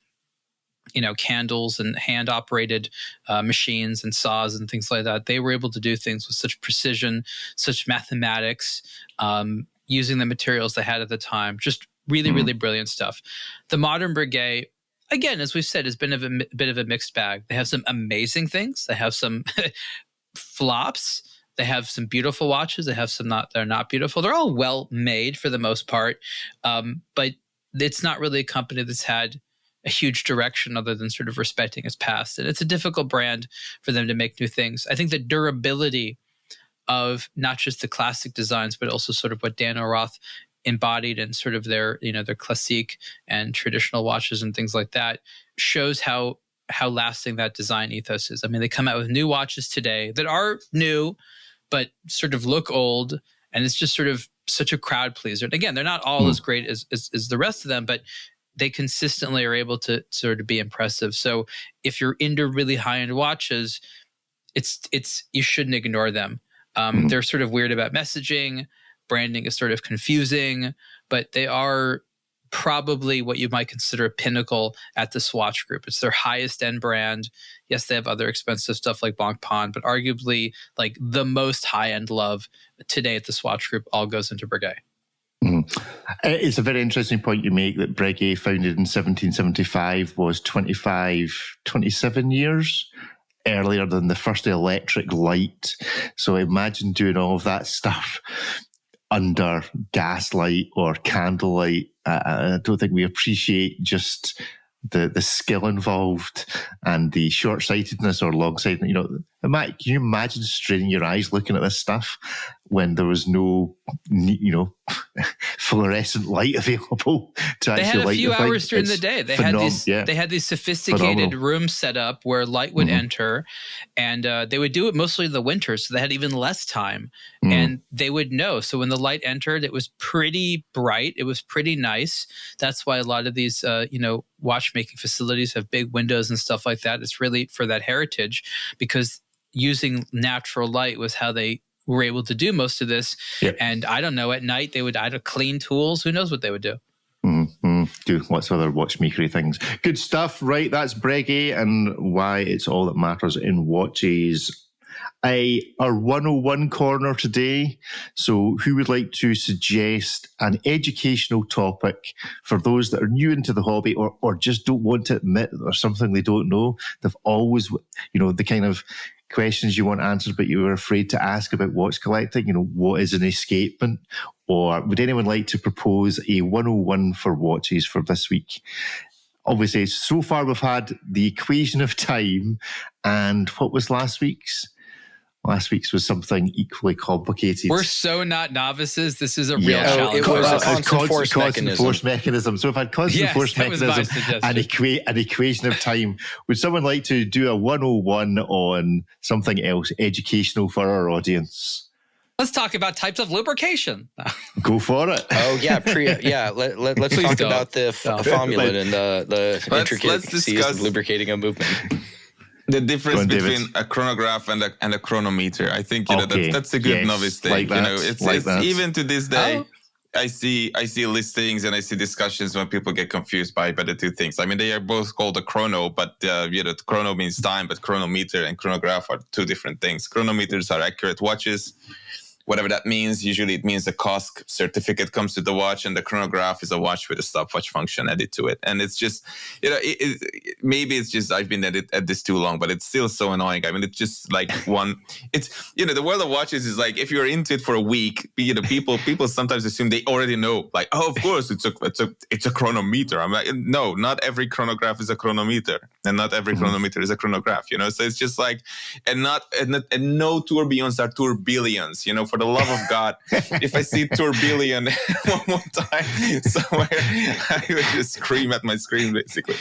candles and hand-operated machines and saws and things like that, they were able to do things with such precision, such mathematics, using the materials they had at the time. Just really, really brilliant stuff. The modern Breguet, again, as we've said, has been a bit of a mixed bag. They have some amazing things. They have some flops. They have some beautiful watches. They have some they're not beautiful. They're all well made for the most part, but it's not really a company that's had a huge direction other than sort of respecting its past. And it's a difficult brand for them to make new things. I think the durability of not just the classic designs, but also sort of what Daniel Roth embodied in sort of their classique and traditional watches and things like that shows how lasting that design ethos is. I mean, they come out with new watches today that are new, but sort of look old, and it's just sort of such a crowd pleaser. And again, they're not all as great as the rest of them, but they consistently are able to sort of be impressive. So if you're into really high-end watches, it's you shouldn't ignore them. They're sort of weird about messaging. Branding is sort of confusing, but they are probably what you might consider a pinnacle at the Swatch Group. It's their highest end brand. Yes, they have other expensive stuff like Blancpain, but arguably like the most high-end love today at the Swatch Group all goes into Breguet. It's a very interesting point you make that Breguet, founded in 1775, was 27 years earlier than the first electric light. So imagine doing all of that stuff under gaslight or candlelight. I don't think we appreciate just the skill involved and the short-sightedness or long-sightedness. Can you imagine straining your eyes looking at this stuff when there was no, fluorescent light available to they actually light the thing? They had a few hours during the day. They had these sophisticated rooms set up where light would enter, and they would do it mostly in the winter, so they had even less time. And they would know. So when the light entered, it was pretty bright. It was pretty nice. That's why a lot of these, watchmaking facilities have big windows and stuff like that. It's really for that heritage, because using natural light was how they were able to do most of this. Yep. And I don't know, at night they would either clean tools. Who knows what they would do? Do lots of other watchmakery things. Good stuff, right? That's Breguet and why it's all that matters in watches. Our 101 corner today. So who would like to suggest an educational topic for those that are new into the hobby or just don't want to admit there's something they don't know? They've always, the kind of questions you want answered, but you were afraid to ask about watch collecting. What is an escapement? Or would anyone like to propose a 101 for watches for this week? Obviously, so far we've had the equation of time, and what was last week's? Last week's was something equally complicated. We're so not novices. This is a real challenge. It was a constant force mechanism. So if I had constant force mechanism and an equation of time, would someone like to do a 101 on something else educational for our audience? Let's talk about types of lubrication. Go for it. Oh yeah, let's talk about the formula and the intricacies of lubricating a movement. The difference between a chronograph and a chronometer. I think that's a good novice thing. It's even to this day. I see listings and I see discussions when people get confused by the two things. I mean, they are both called a chrono, but chrono means time, but chronometer and chronograph are two different things. Chronometers are accurate watches. Whatever that means, usually it means the COSC certificate comes with the watch, and the chronograph is a watch with a stopwatch function added to it. And it's just, maybe it's just I've been at this too long, but it's still so annoying. I mean, it's just like the world of watches is like, if you're into it for a week, people sometimes assume they already know. Like, oh, of course, it's a chronometer. I'm like, no, not every chronograph is a chronometer, and not every chronometer is a chronograph. So it's just like, and no tourbillons are tourbillons. For the love of God, if I see tourbillon one more time somewhere, I would just scream at my screen, basically.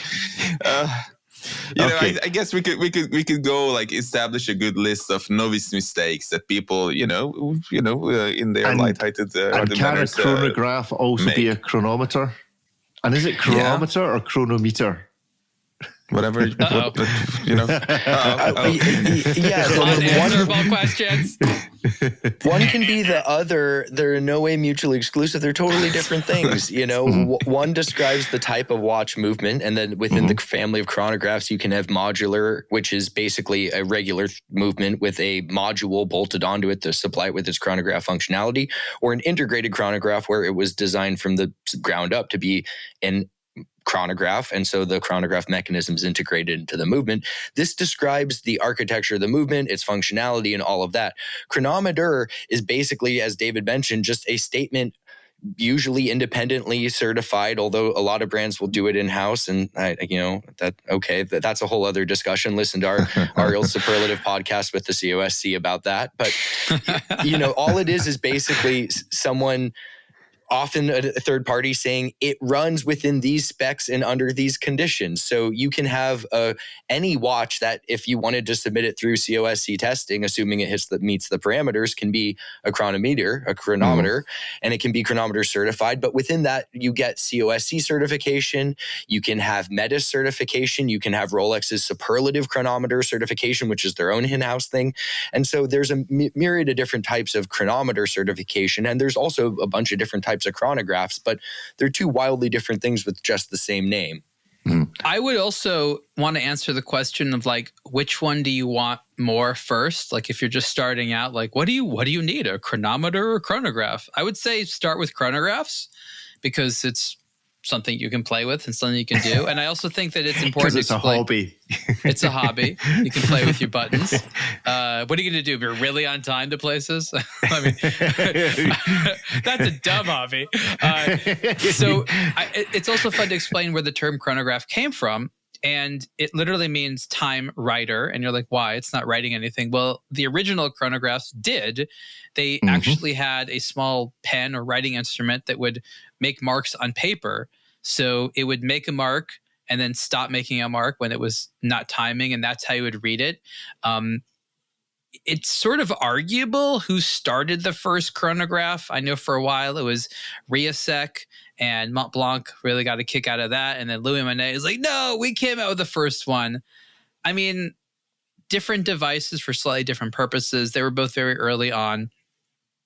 I guess we could go like establish a good list of novice mistakes that people, in their light-heighted and can a chronograph also be a chronometer? And is it chronometer or chronometer? Whatever, unanswerable questions. One can be the other. They're in no way mutually exclusive. They're totally different things. One describes the type of watch movement, and then within the family of chronographs, you can have modular, which is basically a regular movement with a module bolted onto it to supply it with its chronograph functionality, or an integrated chronograph where it was designed from the ground up to be an chronograph, and so the chronograph mechanism is integrated into the movement. This describes the architecture of the movement, its functionality, and all of that. Chronometer is basically, as David mentioned, just a statement, usually independently certified, although a lot of brands will do it in-house, and that's a whole other discussion. Listen to our Ariel Superlative podcast with the COSC about that. But all it is basically someone, often a third party, saying it runs within these specs and under these conditions. So you can have any watch that, if you wanted to submit it through COSC testing, assuming it meets the parameters, can be a chronometer, and it can be chronometer certified. But within that, you get COSC certification. You can have Metis certification. You can have Rolex's superlative chronometer certification, which is their own in-house thing. And so there's a myriad of different types of chronometer certification. And there's also a bunch of different types of chronographs, but they're two wildly different things with just the same name. I would also want to answer the question of like, which one do you want more first? Like, if you're just starting out, like, what do you need, a chronometer or chronograph? I would say start with chronographs, because it's something you can play with and something you can do. And I also think that it's important. Because it's a hobby. It's a hobby. You can play with your buttons. What are you going to do? If you're really on time to places? I mean, that's a dumb hobby. It's also fun to explain where the term chronograph came from. And it literally means time writer. And you're like, why? It's not writing anything. Well, the original chronographs did. They actually had a small pen or writing instrument that would make marks on paper. So it would make a mark and then stop making a mark when it was not timing. And that's how you would read it. It's sort of arguable who started the first chronograph. I know for a while it was Riasec, and Montblanc really got a kick out of that. And then Louis Monet is like, no, we came out with the first one. I mean, different devices for slightly different purposes. They were both very early on.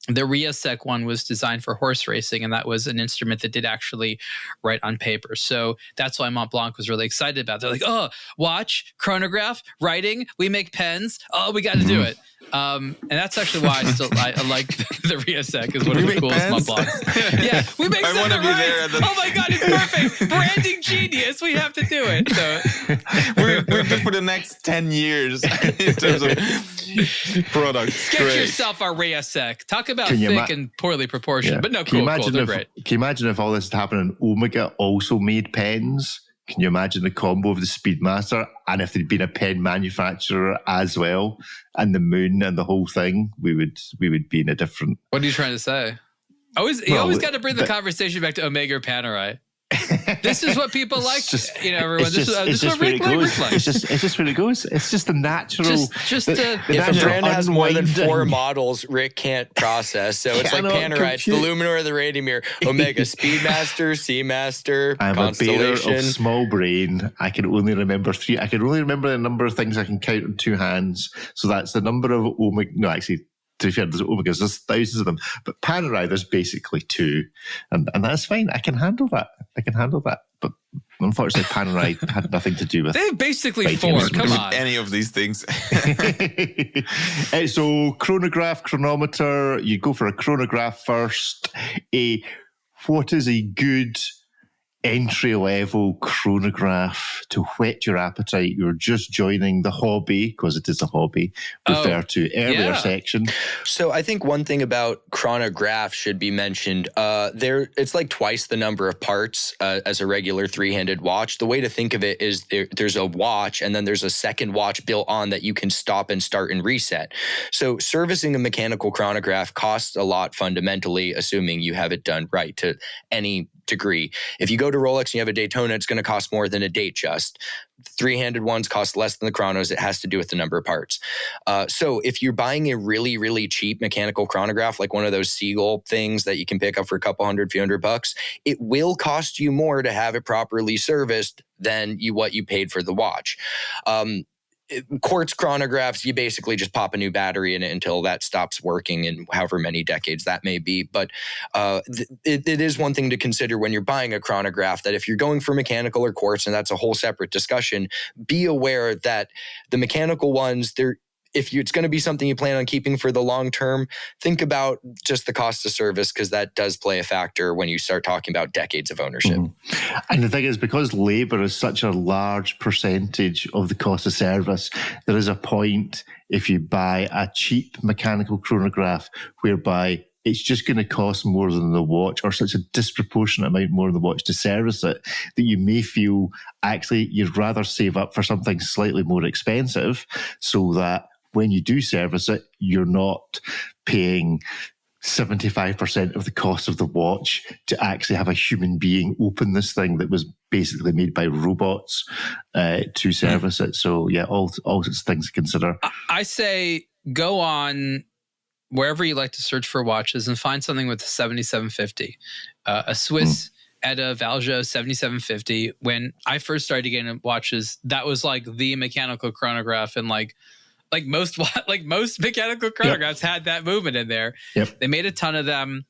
The Riasec one was designed for horse racing, and that was an instrument that did actually write on paper. So that's why Montblanc was really excited about it. They're like, oh, watch, chronograph, writing, we make pens. Oh, we got to do it. And that's actually why I like the Riasec, is one of the coolest Montblancs. Yeah, we make I want to be there. Oh my God, it's perfect. Branding genius. We have to do it. So we're good for the next 10 years in terms of products. Get yourself a Riasec. Talk about thick and poorly proportioned, but no, cool, they're great. Can you imagine if all this had happened and Omega also made pens? Can you imagine the combo of the Speedmaster and if there'd been a pen manufacturer as well, and the moon and the whole thing, we would be in a different. What are you trying to say? You always got to bring the conversation back to Omega or Panerai. This is what people like, everyone. This is what Rick likes. It's just where it goes. It's just the natural. If a brand has more than 4 models, Rick can't process. So it's like Panerai, it's the Luminor, the Radiomir, Omega, Speedmaster, Seamaster, I'm Constellation. a bearer of small brain. I can only remember 3. I can only remember the number of things I can count on 2 hands. So that's the number of Omega. No, actually, to be fair, there's Omegas, there's thousands of them. But Panerai, there's basically 2. And that's fine. I can handle that. But unfortunately, Panerai had nothing to do with They have basically 4. Come on. Any of these things. So chronograph, chronometer, you go for a chronograph first. What is a good entry-level chronograph to whet your appetite? You're just joining the hobby, because it is a hobby, refer to earlier section. So I think one thing about chronographs should be mentioned. It's like twice the number of parts as a regular 3-handed watch. The way to think of it is there's a watch, and then there's a second watch built on that you can stop and start and reset. So servicing a mechanical chronograph costs a lot fundamentally, assuming you have it done right to any degree. If you go to Rolex and you have a Daytona, it's going to cost more than a Datejust. 3-handed ones cost less than the chronos. It has to do with the number of parts. So if you're buying a really, really cheap mechanical chronograph, like one of those Seagull things that you can pick up for a couple $100, few $100, it will cost you more to have it properly serviced than what you paid for the watch. Quartz chronographs, you basically just pop a new battery in it until that stops working in however many decades that may be. But it is one thing to consider when you're buying a chronograph, that if you're going for mechanical or quartz, and that's a whole separate discussion, be aware that the mechanical ones, it's going to be something you plan on keeping for the long term, think about just the cost of service, because that does play a factor when you start talking about decades of ownership. And the thing is, because labor is such a large percentage of the cost of service, there is a point if you buy a cheap mechanical chronograph whereby it's just going to cost more than the watch, or such a disproportionate amount more than the watch to service it, that you may feel actually you'd rather save up for something slightly more expensive, so that when you do service it, you're not paying 75% of the cost of the watch to actually have a human being open this thing that was basically made by robots to service it. So yeah, all sorts of things to consider. I say go on wherever you like to search for watches and find something with a 7750, a Swiss Edda Valjo 7750. When I first started getting watches, that was like the mechanical chronograph, and like most mechanical chronographs had that movement in there. Yep. They made a ton of them.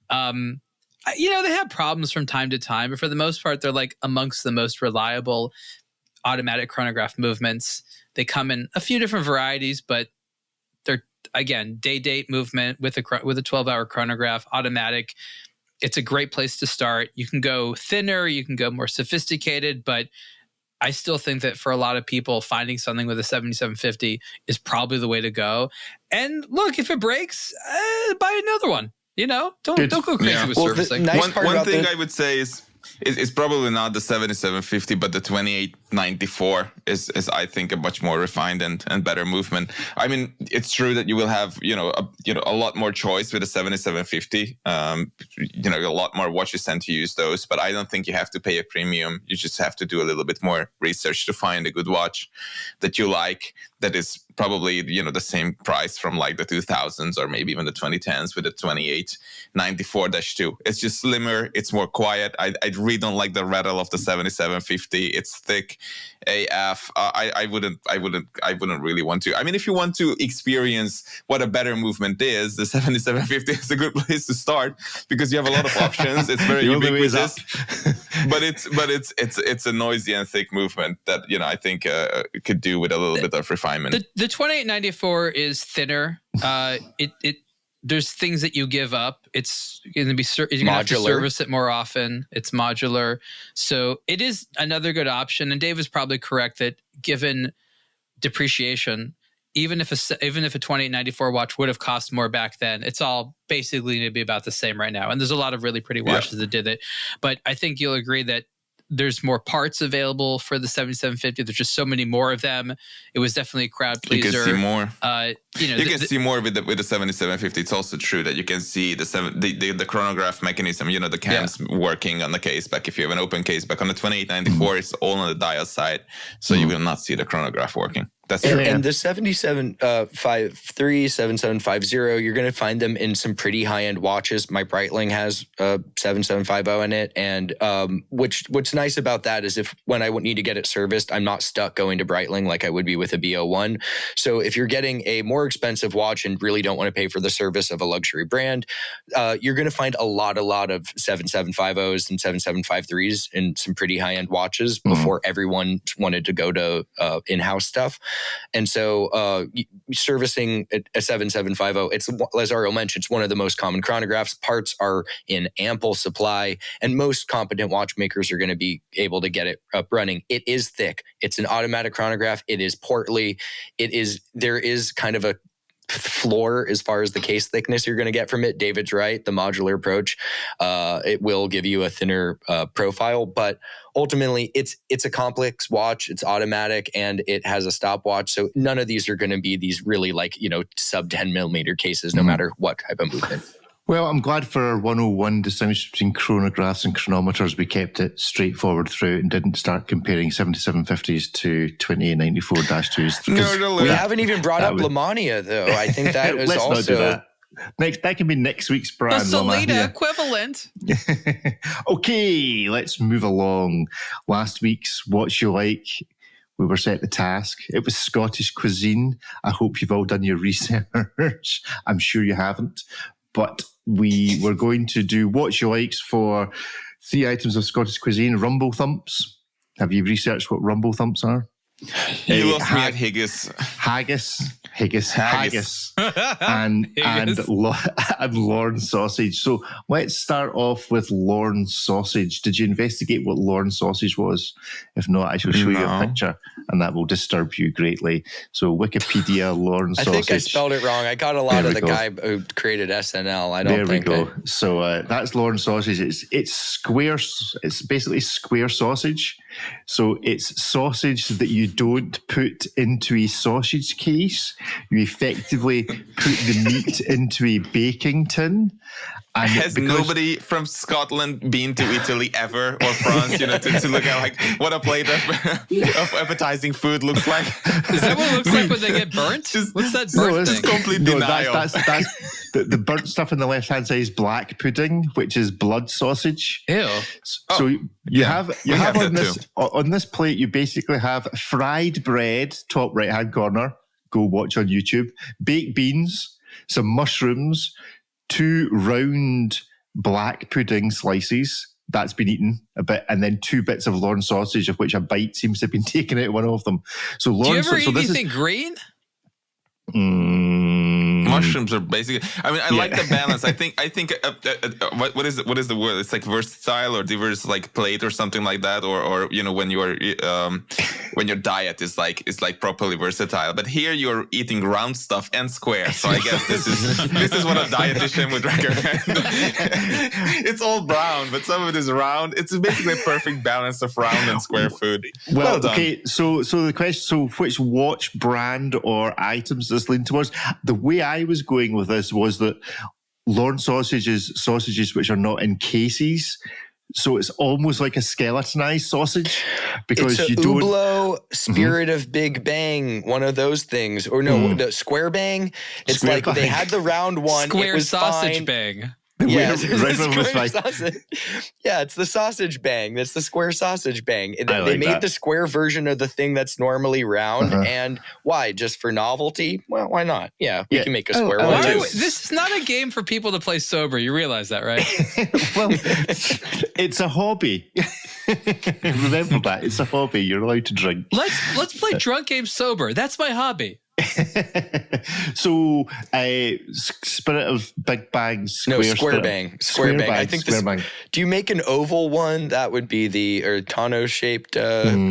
They have problems from time to time, but for the most part, they're like amongst the most reliable automatic chronograph movements. They come in a few different varieties, but they're, again, day-date movement with a 12-hour chronograph, automatic. It's a great place to start. You can go thinner, you can go more sophisticated, but I still think that for a lot of people, finding something with a 7750 is probably the way to go. And look, if it breaks, buy another one. Don't go crazy with servicing. One thing I would say is probably not the 7750, but the 2894 is I think a much more refined and better movement. I mean, it's true that you will have a lot more choice with the 7750. A lot more watches tend to use those, but I don't think you have to pay a premium. You just have to do a little bit more research to find a good watch that you like, that is probably the same price from like the 2000s or maybe even the 2010s with the 2894-2. It's just slimmer, it's more quiet. I really don't like the rattle of the 7750. It's thick AF. I wouldn't really want to. I mean, if you want to experience what a better movement is, the 7750 is a good place to start, because you have a lot of options. It's very ubiquitous, but it's a noisy and thick movement that I think could do with a little bit of refinement. The 2894 is thinner. There's things that you give up. It's going to be you're going to have to service it more often. It's modular, so it is another good option. And Dave is probably correct that given depreciation, even if a 2894 watch would have cost more back then, it's all basically going to be about the same right now. And there's a lot of really pretty watches that did it. But I think you'll agree that there's more parts available for the 7750. There's just so many more of them. It was definitely a crowd pleaser. You can see more. You can see more with the 7750. It's also true that you can see the chronograph mechanism. The cams working on the case back. If you have an open case back on the 2894, it's all on the dial side, so you will not see the chronograph working. That's true. And the 7753, 7750, you're going to find them in some pretty high-end watches. My Breitling has a 7750 in it. And what's nice about that is when I need to get it serviced, I'm not stuck going to Breitling like I would be with a B01. So if you're getting a more expensive watch and really don't want to pay for the service of a luxury brand, you're going to find a lot of 7750s and 7753s in some pretty high-end watches before everyone wanted to go to in-house stuff. And so servicing a 7750, it's, as Ariel mentioned, it's one of the most common chronographs. Parts are in ample supply, and most competent watchmakers are going to be able to get it up running. It is thick. It's an automatic chronograph. It is portly. There is kind of a floor as far as the case thickness you're going to get from it. David's right. The modular approach, it will give you a thinner profile, but ultimately it's a complex watch. It's automatic and it has a stopwatch. So none of these are going to be these really sub 10 millimeter cases, no matter what type of movement. Well, I'm glad for our 101 distinction between chronographs and chronometers, we kept it straightforward through and didn't start comparing 7750s to 2894-2s. We haven't even brought up Lamania, though. I think that is let's also... not do that. That can be next week's brand. The Salida equivalent. Okay, let's move along. Last week's What You Like, we were set the task. It was Scottish cuisine. I hope you've all done your research. I'm sure you haven't. But we were going to do What You Likes for 3 items of Scottish cuisine. Rumble thumps. Have you researched what rumble thumps are? You lost me at Haggis. Haggis, and Lorne sausage. So let's start off with Lorne sausage. Did you investigate what Lorne sausage was? If not, I shall show you a picture, and that will disturb you greatly. So Wikipedia, Lorne sausage. I think I spelled it wrong. I got a lot of the guy who created SNL. There we go. So that's Lorne sausage. It's square. It's basically square sausage. So it's sausage that you don't put into a sausage case. You effectively put the meat into a baking tin. And has nobody from Scotland been to Italy ever, or France, to look at what a plate of appetizing food looks like? Is that what it looks like when they get burnt? What's that burnt thing? It's complete denial. That's the burnt stuff on the left-hand side is black pudding, which is blood sausage. Ew. So you have on this plate, you basically have fried bread, top right-hand corner. Go watch on YouTube. Baked beans, some mushrooms, 2 round black pudding slices. That's been eaten a bit, and then 2 bits of Lorne sausage, of which a bite seems to have been taken out of one of them. So Lorne, do you ever eat anything green? Mushrooms are basically. I mean, I like the balance. I think. What is the word? It's like versatile or diverse, like plate or something like that. Or when your diet is like properly versatile. But here you're eating round stuff and square. So I guess this is what a dietitian would recommend. It's all brown, but some of it is round. It's basically a perfect balance of round and square food. Well done. Okay. So the question. So which watch brand or items does this lean towards? The way I was going with this was that Lorne sausages which are not in cases, so it's almost like a skeletonized sausage because it's you don't. Hublot Spirit of Big Bang, one of those things, or no, the Square Bang. It's Square like bang. They had the round one. Square it was sausage fine. bang. Yeah, it's the sausage bang. That's the square sausage bang. They made that. the square version of the thing that's normally round. And why? Just for novelty? Well, why not? Yeah, we can make a square one too. This is not a game for people to play sober. You realize that, right? Well, it's a hobby. Remember that. It's a hobby. You're allowed to drink. Let's play drunk games sober. That's my hobby. So, Spirit of Big Bang, Square Bang. Square Bang. I think Square Bang. Do you make an oval one? That would be the Tano-shaped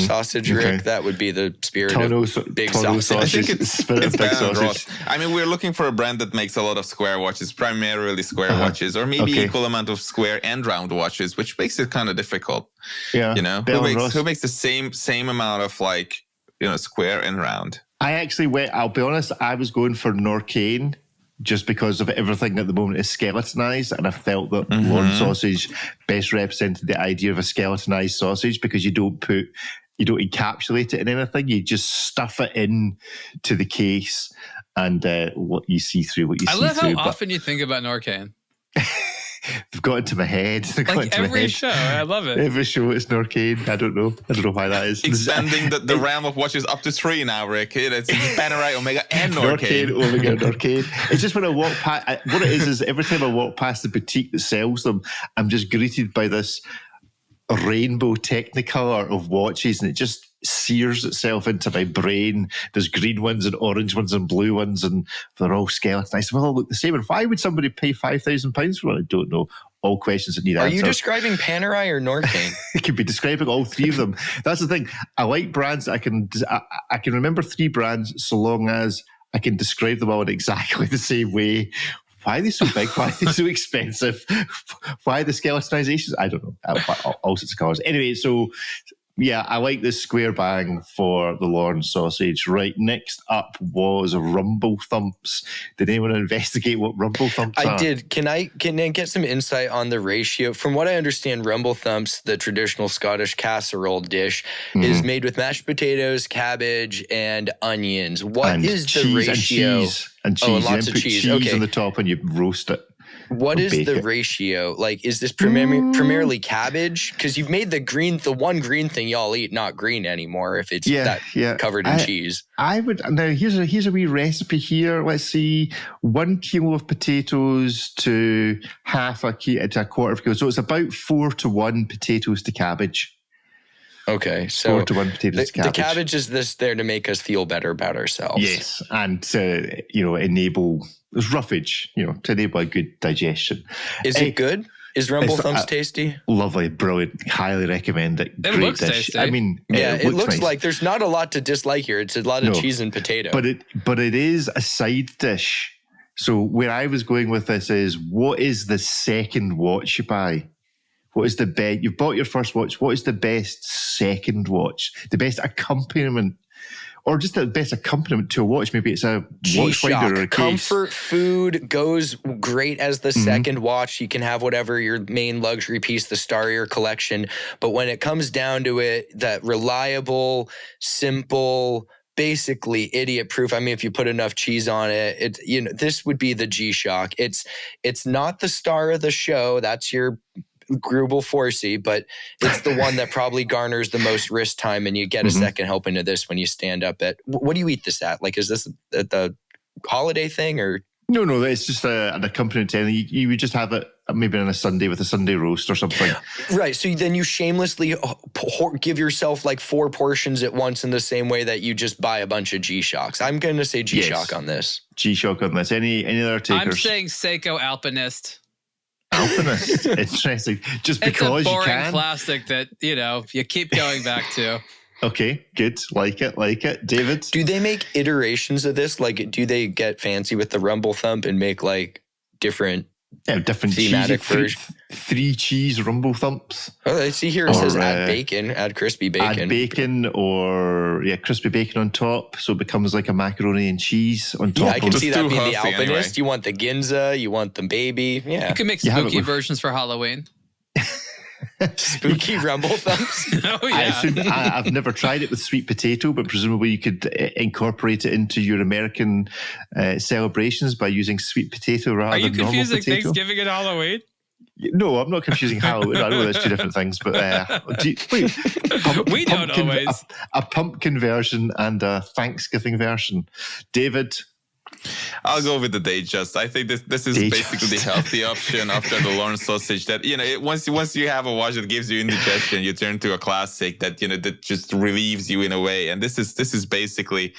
sausage, Rick. Okay. That would be the spirit of big Tano sausage. I think it's Spirit of Big balanced. Sausage. I mean, we're looking for a brand that makes a lot of square watches, primarily square watches, or maybe equal amount of square and round watches, which makes it kind of difficult. Yeah, you know, who makes the same amount of like, you know, square and round. I actually went, I'll be honest, I was going for Norcane just because of everything at the moment is skeletonized, and I felt that Lorne sausage best represented the idea of a skeletonized sausage, because you don't encapsulate it in anything, you just stuff it in to the case, and what you see through. I love how often you think about Norcane. They've got into my head. Like every show, I love it. Every show it's Norcane. I don't know why that is. Expanding the realm of watches up to 3 now, Rick. It's Panerai, Omega, and Norcane. Omega, Norcane. It's just when I walk past, what it is every time I walk past the boutique that sells them, I'm just greeted by this rainbow technicolor of watches, and it just sears itself into my brain. There's green ones and orange ones and blue ones, and they're all skeletonized. Well, all look the same. And why would somebody pay £5,000 for it? I don't know. All questions that need answers. Are you describing Panerai or Norcane? It could be describing all three of them. That's the thing. I like brands that I can remember 3 brands so long as I can describe them all in exactly the same way. Why are they so big? Why are they so expensive? Why the skeletonizations? I don't know. All sorts of colours. Anyway, so yeah, I like this square bang for the Lorne sausage. Right, next up was Rumble Thumps. Did anyone investigate what Rumble Thumps are? I did. Can I get some insight on the ratio? From what I understand, Rumble Thumps, the traditional Scottish casserole dish, is made with mashed potatoes, cabbage, and onions. What is the ratio? And cheese. Oh, and lots you of put cheese. cheese on the top and you roast it. What is the ratio? Like, is this primarily cabbage? Because you've made the one green thing y'all eat not green anymore if it's covered in cheese. I would, now here's a wee recipe here. Let's see, 1 kilo of potatoes to to a quarter of a kilo. So it's about 4 to 1 potatoes to cabbage. Okay, so 4 to 1 potatoes to cabbage. The cabbage is there to make us feel better about ourselves. Yes, and to enable roughage, to enable a good digestion. Is it good? Is Rumble Thumps tasty? Lovely, brilliant. Highly recommend it. It looks tasty. I mean, it looks nice. Like there's not a lot to dislike here. It's a lot of cheese and potato. But it is a side dish. So where I was going with this is, what is the second watch you buy? What is the best? You've bought your first watch. What is the best second watch? The best accompaniment, or just the best accompaniment to a watch? Maybe it's a watch winder or a case. Comfort food goes great as the second watch. You can have whatever your main luxury piece, the star of your collection. But when it comes down to it, that reliable, simple, basically idiot-proof. I mean, if you put enough cheese on it, this would be the G-Shock. It's not the star of the show. That's your Grubel 4C, but it's the one that probably garners the most wrist time, and you get a second helping of this when you stand up at. What do you eat this at? Like, is this at the holiday thing or? No, it's just an accompaniment to anything. You would just have it maybe on a Sunday with a Sunday roast or something. Right. So then you shamelessly give yourself like 4 portions at once in the same way that you just buy a bunch of G-Shocks. I'm going to say G-Shock on this. G-Shock on this. Any other takers? I'm saying Seiko Alpinist. Alpinist. Interesting. Just because you can. It's a boring classic that, you keep going back to. Okay, good. Like it. David? Do they make iterations of this? Like, do they get fancy with the Rumble Thump and make like different thematic versions? 3 cheese Rumble Thumps. Oh, I see here it says add bacon, add crispy bacon. Add bacon or crispy bacon on top, so it becomes like a macaroni and cheese on top. Yeah, I can see that being the healthy, Alpinist. anyway. You want the Ginza, you want the baby. Yeah. You can make spooky versions for Halloween. Spooky Rumble Thumps. Oh, yeah. I've never tried it with sweet potato, but presumably you could incorporate it into your American celebrations by using sweet potato rather than normal potato. Are you confusing Thanksgiving and Halloween? No, I'm not confusing Halloween. I know there's 2 different things, but we don't always. A pumpkin version and a Thanksgiving version. David? I'll go with the Datejust. I think this is basically the healthy option after the Lorne sausage. That once you have a watch that gives you indigestion, you turn to a classic that that just relieves you in a way. And this is basically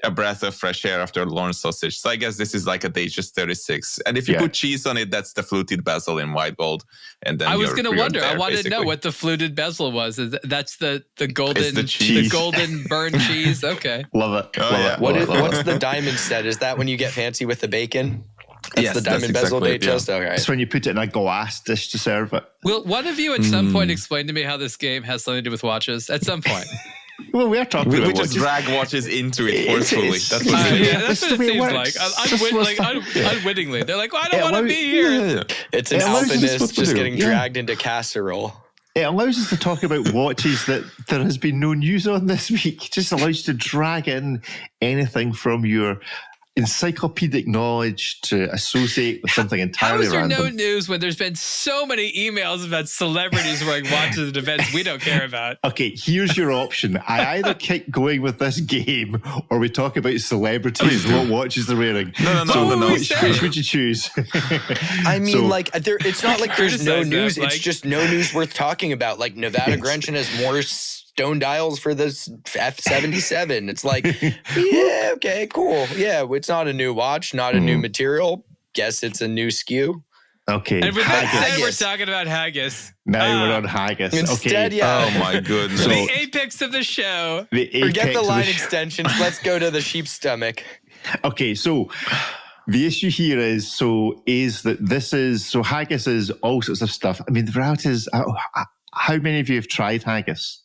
a breath of fresh air after the Lorne sausage. So I guess this is like a Datejust 36. And if you put cheese on it, that's the fluted bezel in white gold. And then I was going to wonder. I wanted basically to know what the fluted bezel was. That's the golden the golden burned cheese. Okay, love it. What's the diamond set? Is that when you get fancy with the bacon? That's the diamond bezel Datejust. Okay. It's when you put it in a glass dish to serve it. Will one of you at some point explain to me how this game has something to do with watches? At some point. Well, we are talking about we just drag watches into it forcefully. That's what that's what it seems like. Unwittingly. They're like, well, I don't want to be here. It's an alpinist just getting dragged into casserole. It allows us to talk about watches that there has been no news on this week. It just allows you to drag in anything from your encyclopedic knowledge to associate with something entirely random. How is there no news when there's been so many emails about celebrities wearing watches at events we don't care about? Okay, here's your option. I either keep going with this game or we talk about celebrities and what watches they're wearing. No. Which would you choose? I mean, it's not like there's no news. It's just no news worth talking about. Like Nevada Grenchen has more stone dials for this F77. It's like, yeah, okay, cool. Yeah, it's not a new watch, not a new material. Guess it's a new SKU. Okay. And with that said, we're talking about haggis. Now we're on haggis. Instead, okay. yeah. Oh my goodness. The apex of the show. Forget the line extensions. Let's go to the sheep's stomach. Okay, so the issue here is haggis is all sorts of stuff. I mean, the reality is, how many of you have tried haggis?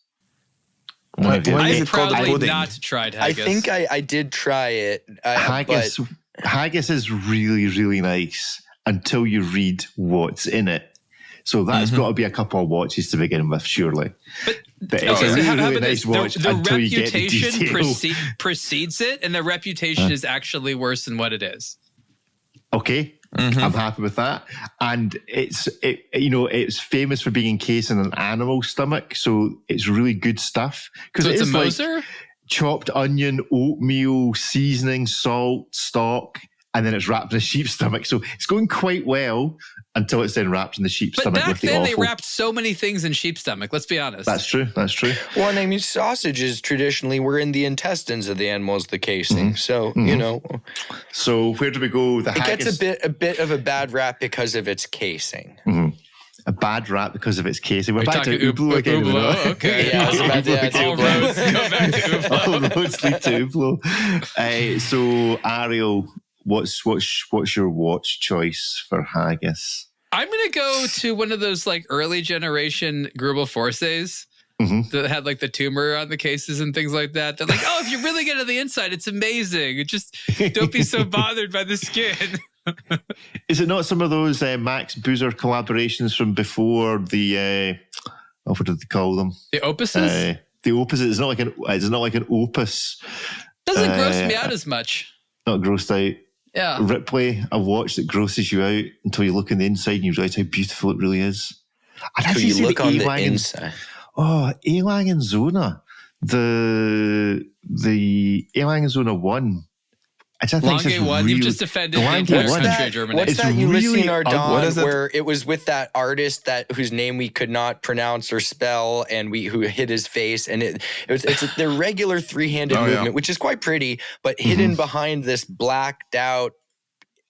I've probably not tried haggis. I think I did try it. Haggis is really, really nice until you read what's in it. So that's got to be a couple of watches to begin with, surely. But it's a really nice watch until you get the detail. The reputation precedes it, and the reputation is actually worse than what it is. Okay. I'm happy with that. And it's famous for being encased in an animal stomach, so it's really good stuff. So it's a Moser? Like chopped onion, oatmeal, seasoning, salt, stock, and then it's wrapped in a sheep's stomach. So it's going quite well until it's then wrapped in the sheep's stomach. But back then they wrapped so many things in sheep's stomach, let's be honest. That's true. Well, I mean, sausages traditionally were in the intestines of the animals, the casing. So, So where do we go? It gets a bit of a bad rap because of its casing. A bad rap because of its casing. We're back to Hublot again. Okay. Yeah, I was about to add all roads go back to Hublot. All roads lead to Hublot. So, Ariel, what's your watch choice for haggis? I'm going to go to one of those like early generation Grubel Forces that had like the tumor on the cases and things like that. They're like, oh, if you really get to the inside, it's amazing. Just don't be so bothered by the skin. Is it not some of those Max Boozer collaborations from before the what did they call them? The opuses? The opuses. It's not like an opus. Doesn't gross me out as much. Not grossed out. Yeah. Ripley, a watch that grosses you out until you look on the inside and you realize how beautiful it really is. Until you look on the inside. Oh, A-Lang & Zona. The A-Lang & Zona 1. Lange 1, you've just defended the entire country of Germany. What's that Ulysses Nardon where it was with that artist whose name we could not pronounce or spell and who hid his face, and it's the regular three-handed movement, which is quite pretty, but hidden behind this blacked out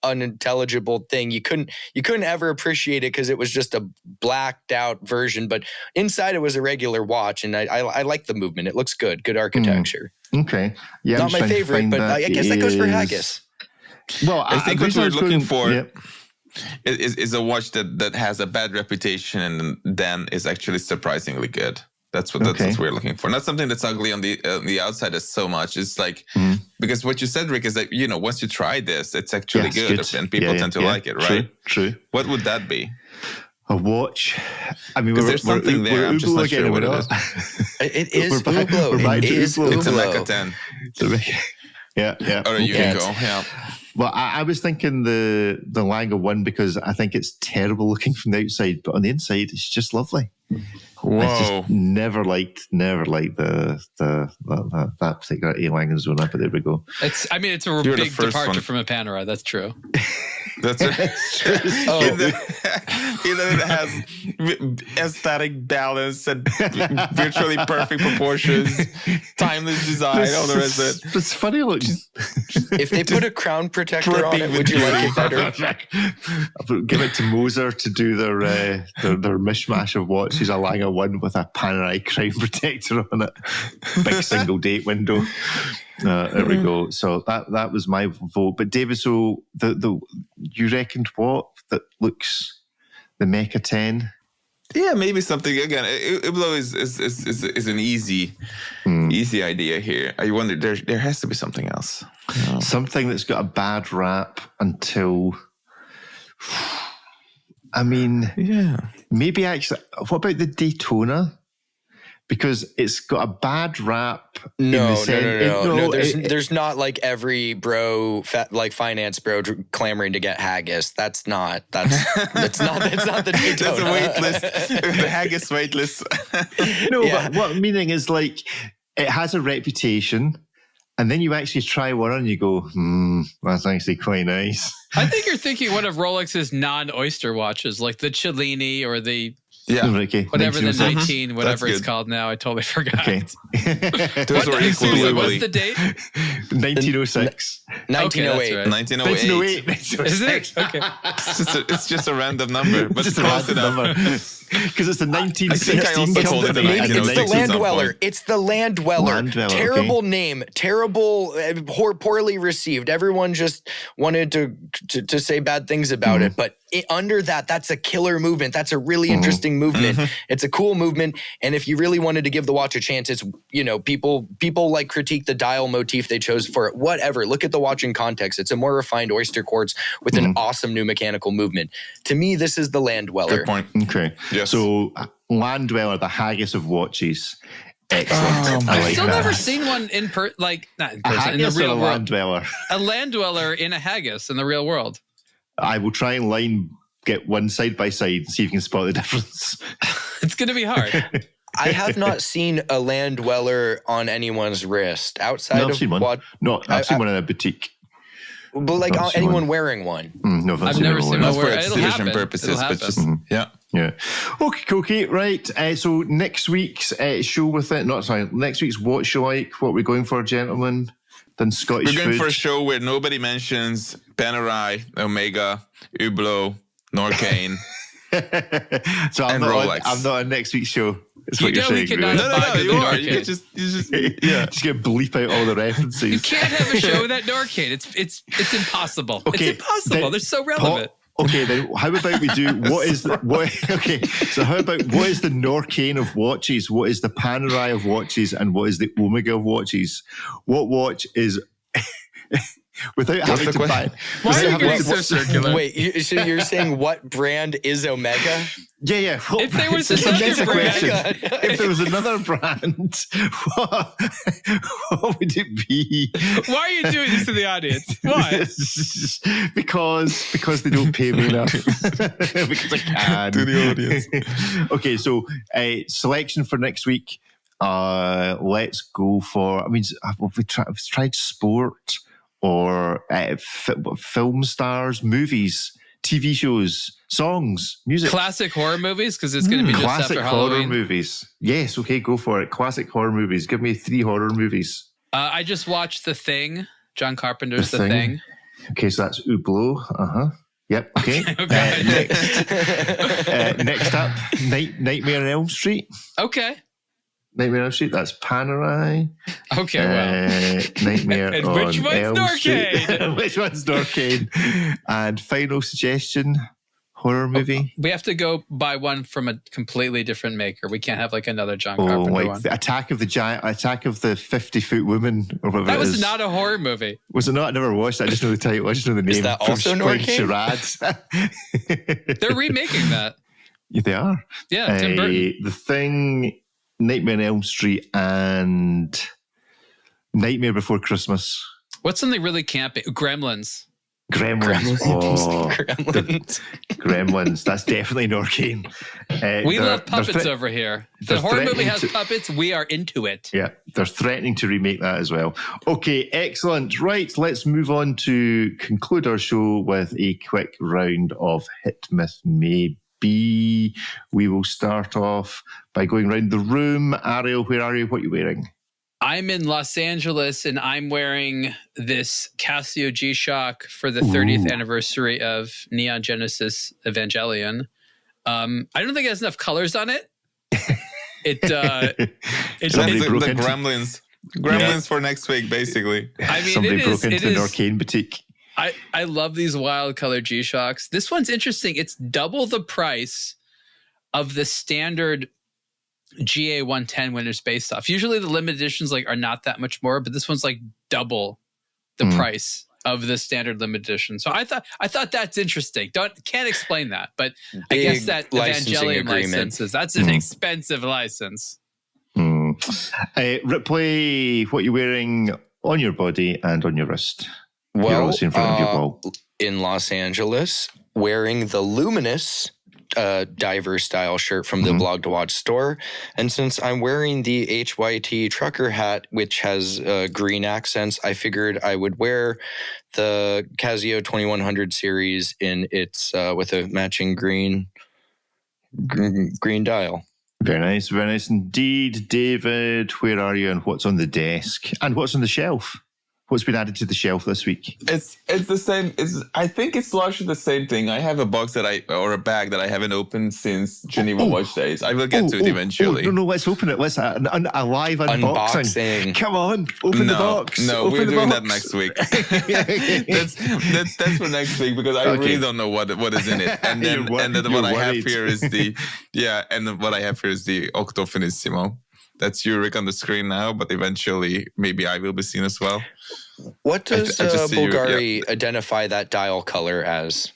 unintelligible thing. You couldn't ever appreciate it because it was just a blacked out version, but inside it was a regular watch, and I like the movement. It looks good architecture. Okay. Yeah, not my favorite, but I guess that goes for haggis. Well, I think what we're looking for is a watch that has a bad reputation and then is actually surprisingly good. That's what we're looking for. Not something that's ugly on the outside as so much. It's like because what you said, Rick, is that once you try this, it's actually good, and people tend to like it, right? True. What would that be? A watch. I mean, there's something there. I'm just not sure what it is. It is Hublot. It is Hublot. It's a Mecha 10. Yeah. Or a Unico. Yeah. Well, I was thinking the Lange 1 because I think it's terrible looking from the outside, but on the inside, it's just lovely. Whoa. I just never liked that particular A-Lang zone. But there we go. It's a big departure from a Panerai. That's true. That's right. It has aesthetic balance and virtually perfect proportions, timeless design, all the rest of it. It's funny. Look, if they put a crown protector on it, would you like it better? Give it to Moser to do their mishmash of watches. A Lange 1 with a Panerai crown protector on it. Big single date window. There we go. So that was my vote. But David, so you reckoned what that looks the Mecha 10? Yeah, maybe something again. aBlo is an easy idea here. I wonder there has to be something else. Something that's got a bad rap until. I mean, yeah, maybe actually. What about the Daytona? Because it's got a bad rap. No. There's not like every bro, finance bro, clamoring to get haggis. That's not the Daytona. That's a wait list. The haggis wait list. But what meaning is like it has a reputation, and then you actually try one and you go, that's actually quite nice. I think you're thinking one of Rolex's non-oyster watches, like the Cellini or the. Yeah, okay. Whatever the 19, whatever it's called now. I totally forgot. Okay. Those were what's the date? 1906. 1908. Okay, 1908. Is it? Okay. It's just a random number, but just close enough. Because it's the 1916 It's the Land Dweller. It's the Land Dweller. Terrible name. Terrible, poorly received. Everyone just wanted to say bad things about it. But under that's a killer movement. That's a really interesting movement. It's a cool movement. And if you really wanted to give the watch a chance, it's, people like critique the dial motif they chose for it. Whatever. Look at the watch in context. It's a more refined oyster quartz with an awesome new mechanical movement. To me, this is the Land Dweller. Good point. Okay. Yes. So Land Dweller, the haggis of watches. Excellent. I've still never seen one not in person, in the real world. Land Dweller. A Land Dweller in a haggis in the real world. I will try and get one side by side and see if you can spot the difference. It's going to be hard. I have not seen a Land Dweller on anyone's wrist outside of seen one. I've seen one in a boutique. But anyone wearing one. No, I've never seen one. For It'll exhibition happen. purposes, but just yeah. Okay, right. So next week's show with it. Next week's What Show Like? What we're going for, gentlemen? Then Scottish We're going food. for a show where nobody mentions Panerai, Omega, aBlo, Norcane. So I'm not on next week's show. That's what you're saying. No, you are. You just just gonna bleep out all the references. You can't have a show without Norcane. It's impossible. Okay, it's impossible. They're so relevant. Okay, then how about we do Okay, so how about what is the Norcane of watches? What is the Panerai of watches? And what is the Omega of watches? What watch is without having to buy? Why are you getting so circular? Wait, so you're saying what brand is Omega? Yeah. If there was another brand, if there was another brand, what would it be? Why are you doing this to the audience? Why? because they don't pay me enough. Because I can. To the audience. Okay, so selection for next week. Let's go for. Have we tried sport or film stars, movies, TV shows, songs, music. Classic horror movies, because it's going to be just classic after horror Halloween. movies. Yes, okay, go for it. Classic horror movies. Give me 3 horror movies. I just watched The Thing. John Carpenter's The Thing. Okay, so that's aBlo. Yep. Okay. Next up, Nightmare on Elm Street. Okay. Nightmare on Elm Street. That's Panerai. Okay. Well. Nightmare and on which one's Elm Norcane? Which one's Norcane? And final suggestion. Horror movie. We have to go buy one from a completely different maker. We can't have another John Carpenter one. The Attack of the 50-foot woman, or whatever. That was not a horror movie. Was it not? I never watched it. I just know the title. I just know the name. Is that also Norcane? Charades. They're remaking that. Yeah, they are. Yeah, Tim Burton. The Thing, Nightmare on Elm Street, and Nightmare Before Christmas. What's something really campy? Gremlins. Gremlins. Oh, Gremlins. Gremlins. That's definitely an arcane. We love puppets over here. If the horror movie has puppets, we are into it. Yeah, they're threatening to remake that as well. Okay, excellent. Right, let's move on to conclude our show with a quick round of Hit Myth Maybe. We will start off by going around the room. Ariel, where are you? What are you wearing? I'm in Los Angeles and I'm wearing this Casio G-Shock for the 30th anniversary of Neon Genesis Evangelion. I don't think it has enough colors on it. It's the Gremlins. Gremlins for next week, basically. I mean, somebody broke into an arcane boutique. I love these wild color G-Shocks. This one's interesting. It's double the price of the standard GA 110 Winter Space stuff. Usually the limited editions are not that much more, but this one's double the price of the standard limited edition. So I thought that's interesting. Can't explain that, but I guess that Evangelion license that's an expensive license. Ripley, what are you wearing on your body and on your wrist? Well, you're obviously in front of your wall. In Los Angeles, wearing the Luminous diver style shirt from the aBlogtoWatch store. And since I'm wearing the HYT trucker hat, which has green accents, I figured I would wear the Casio 2100 series in its with a matching green dial. Very nice indeed. David, where are you and what's on the desk? And what's on the shelf? What's been added to the shelf this week? It's the same. I think it's largely the same thing. I have a box or a bag that I haven't opened since Geneva Watch Days. I will get to it eventually. No, let's open it. Let's a live unboxing. Come on, open the box. No, we're doing that next week. that's for next week because I really don't know what is in it. And then what I have here is the Octo Finissimo. That's Ulrich on the screen now, but eventually maybe I will be seen as well. What does Bulgari identify that dial color as?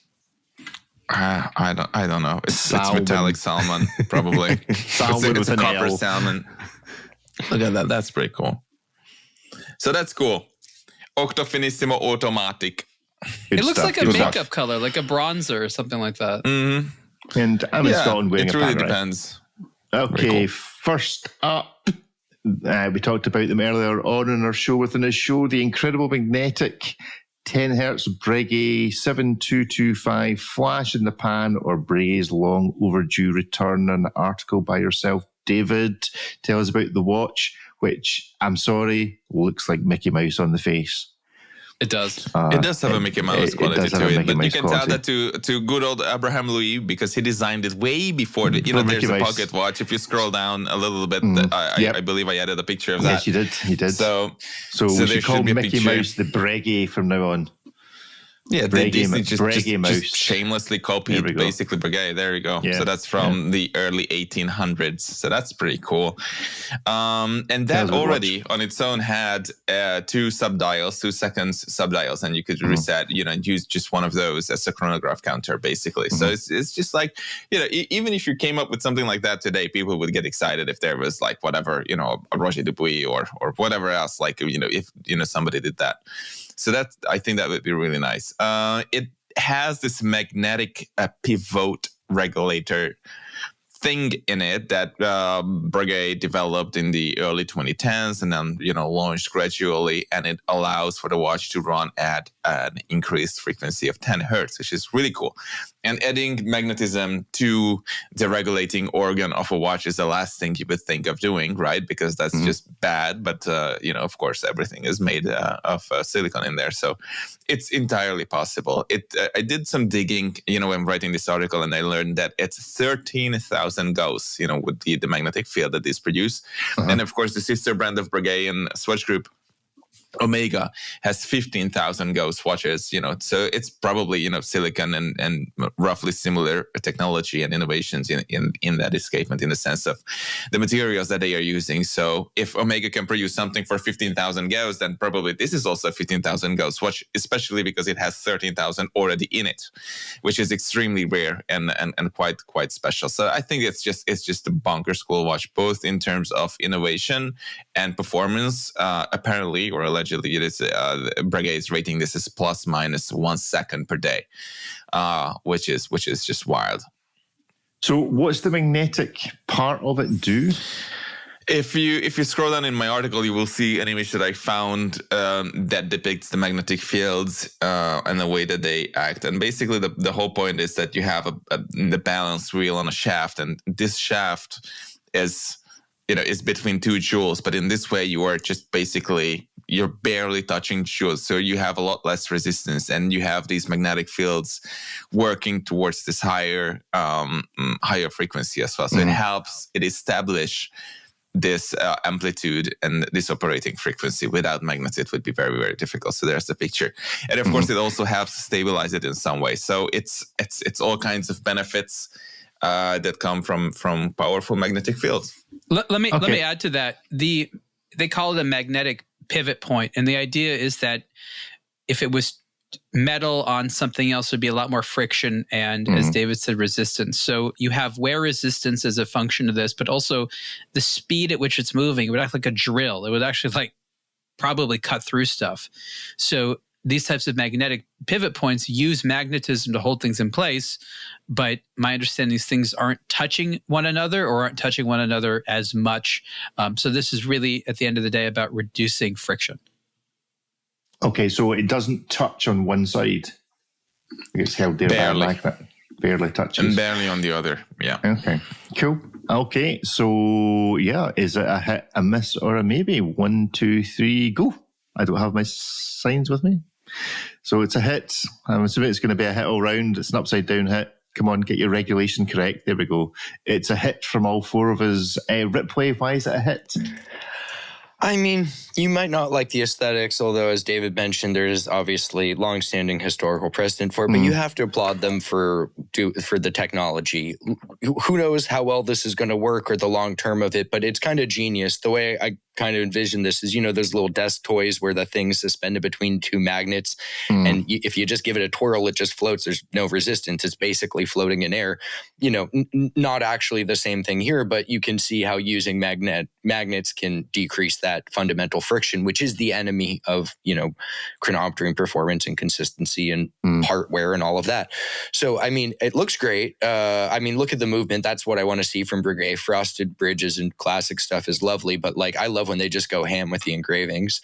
I don't know. It's metallic salmon, probably. Salmon it's a copper salmon. Look at that. That's pretty cool. So that's cool. Octo Finissimo Automatic. It looks like a makeup color, like a bronzer or something like that. Mm-hmm. And I'm in Scotland wearing it really depends. Okay, first up, we talked about them earlier on in our show within this show, the incredible magnetic 10 hertz Breguet 7225 flash in the pan, or Breguet's long overdue return. An article by yourself, David. Tell us about the watch, which, I'm sorry, looks like Mickey Mouse on the face. It does. It does have a Mickey Mouse quality to it, but you can tell that to good old Abraham Louis because he designed it way before. There's a pocket watch. If you scroll down a little bit, I believe I added a picture of that. Yes, you did. So we should call Mickey Mouse the Breguet from now on. Yeah, Disney Breguet Mouse. Just shamelessly copied basically Breguet. There you go. Yeah. So that's from the early 1800s. So that's pretty cool. And that already on its own had 2 subdials, 2 seconds subdials, and you could reset, and use just one of those as a chronograph counter, basically. So it's just like, even if you came up with something like that today, people would get excited if there was like whatever, a Roger Dubuis or whatever else, like, if, somebody did that. So I think that would be really nice. It has this magnetic pivot regulator thing in it that Breguet developed in the early 2010s and then, launched gradually. And it allows for the watch to run at an increased frequency of 10 hertz, which is really cool. And adding magnetism to the regulating organ of a watch is the last thing you would think of doing, right? Because that's just bad. But, of course, everything is made of silicon in there. So it's entirely possible. I did some digging, when writing this article, and I learned that it's 13,000 Gauss, would be the magnetic field that these produce. And, of course, the sister brand of Breguet and Swatch Group, Omega, has 15,000 Gauss watches, so it's probably, silicon and roughly similar technology and innovations in that escapement in the sense of the materials that they are using. So if Omega can produce something for 15,000 Gauss, then probably this is also a 15,000 Gauss watch, especially because it has 13,000 already in it, which is extremely rare and quite special. So I think it's just a bonkers cool watch, both in terms of innovation and performance, apparently, or allegedly it is Breguet is rating this as plus minus 1 second per day, which is just wild. So what's the magnetic part of it do? If you scroll down in my article, you will see an image that I found that depicts the magnetic fields and the way that they act. And basically, the whole point is that you have the balance wheel on a shaft, and this shaft is between 2 joules. But in this way, you are just basically you're barely touching joules, so you have a lot less resistance, and you have these magnetic fields working towards this higher frequency as well. So it helps establish this amplitude and this operating frequency. Without magnets, it would be very, very difficult. So there's the picture. And of course, it also helps stabilize it in some way. So it's all kinds of benefits that come from powerful magnetic fields. Let me add to that. They call it a magnetic pivot point. And the idea is that if it was metal on something else, would be a lot more friction and, as David said, resistance. So you have wear resistance as a function of this, but also the speed at which it's moving. It would act like a drill. It would actually probably cut through stuff. So these types of magnetic pivot points use magnetism to hold things in place. But my understanding is things aren't touching one another or aren't touching one another as much. So this is really, at the end of the day, about reducing friction. Okay, so it doesn't touch on one side. It's held there by a magnet. Barely touches. And barely on the other, yeah. Okay, cool. Okay, so yeah, is it a hit, a miss, or a maybe? 1, 2, 3, go. I don't have my signs with me. So it's a hit. I'm assuming it's going to be a hit all round. It's an upside down hit. Come on, get your regulation correct. There we go. It's a hit from all 4 of us. Ripley, why is it a hit? I mean, you might not like the aesthetics, although, as David mentioned, there is obviously longstanding historical precedent for it, but you have to applaud them for the technology. Who knows how well this is going to work or the long term of it, but it's kind of genius. The way I kind of envision this is, those little desk toys where the thing's suspended between 2 magnets, and if you just give it a twirl, it just floats. There's no resistance. It's basically floating in air. Not actually the same thing here, but you can see how using magnets can decrease that fundamental friction, which is the enemy of, chronometry and performance and consistency and part wear and all of that. So, I mean, it looks great. Look at the movement. That's what I want to see from Breguet. Frosted bridges and classic stuff is lovely, but I love when they just go ham with the engravings.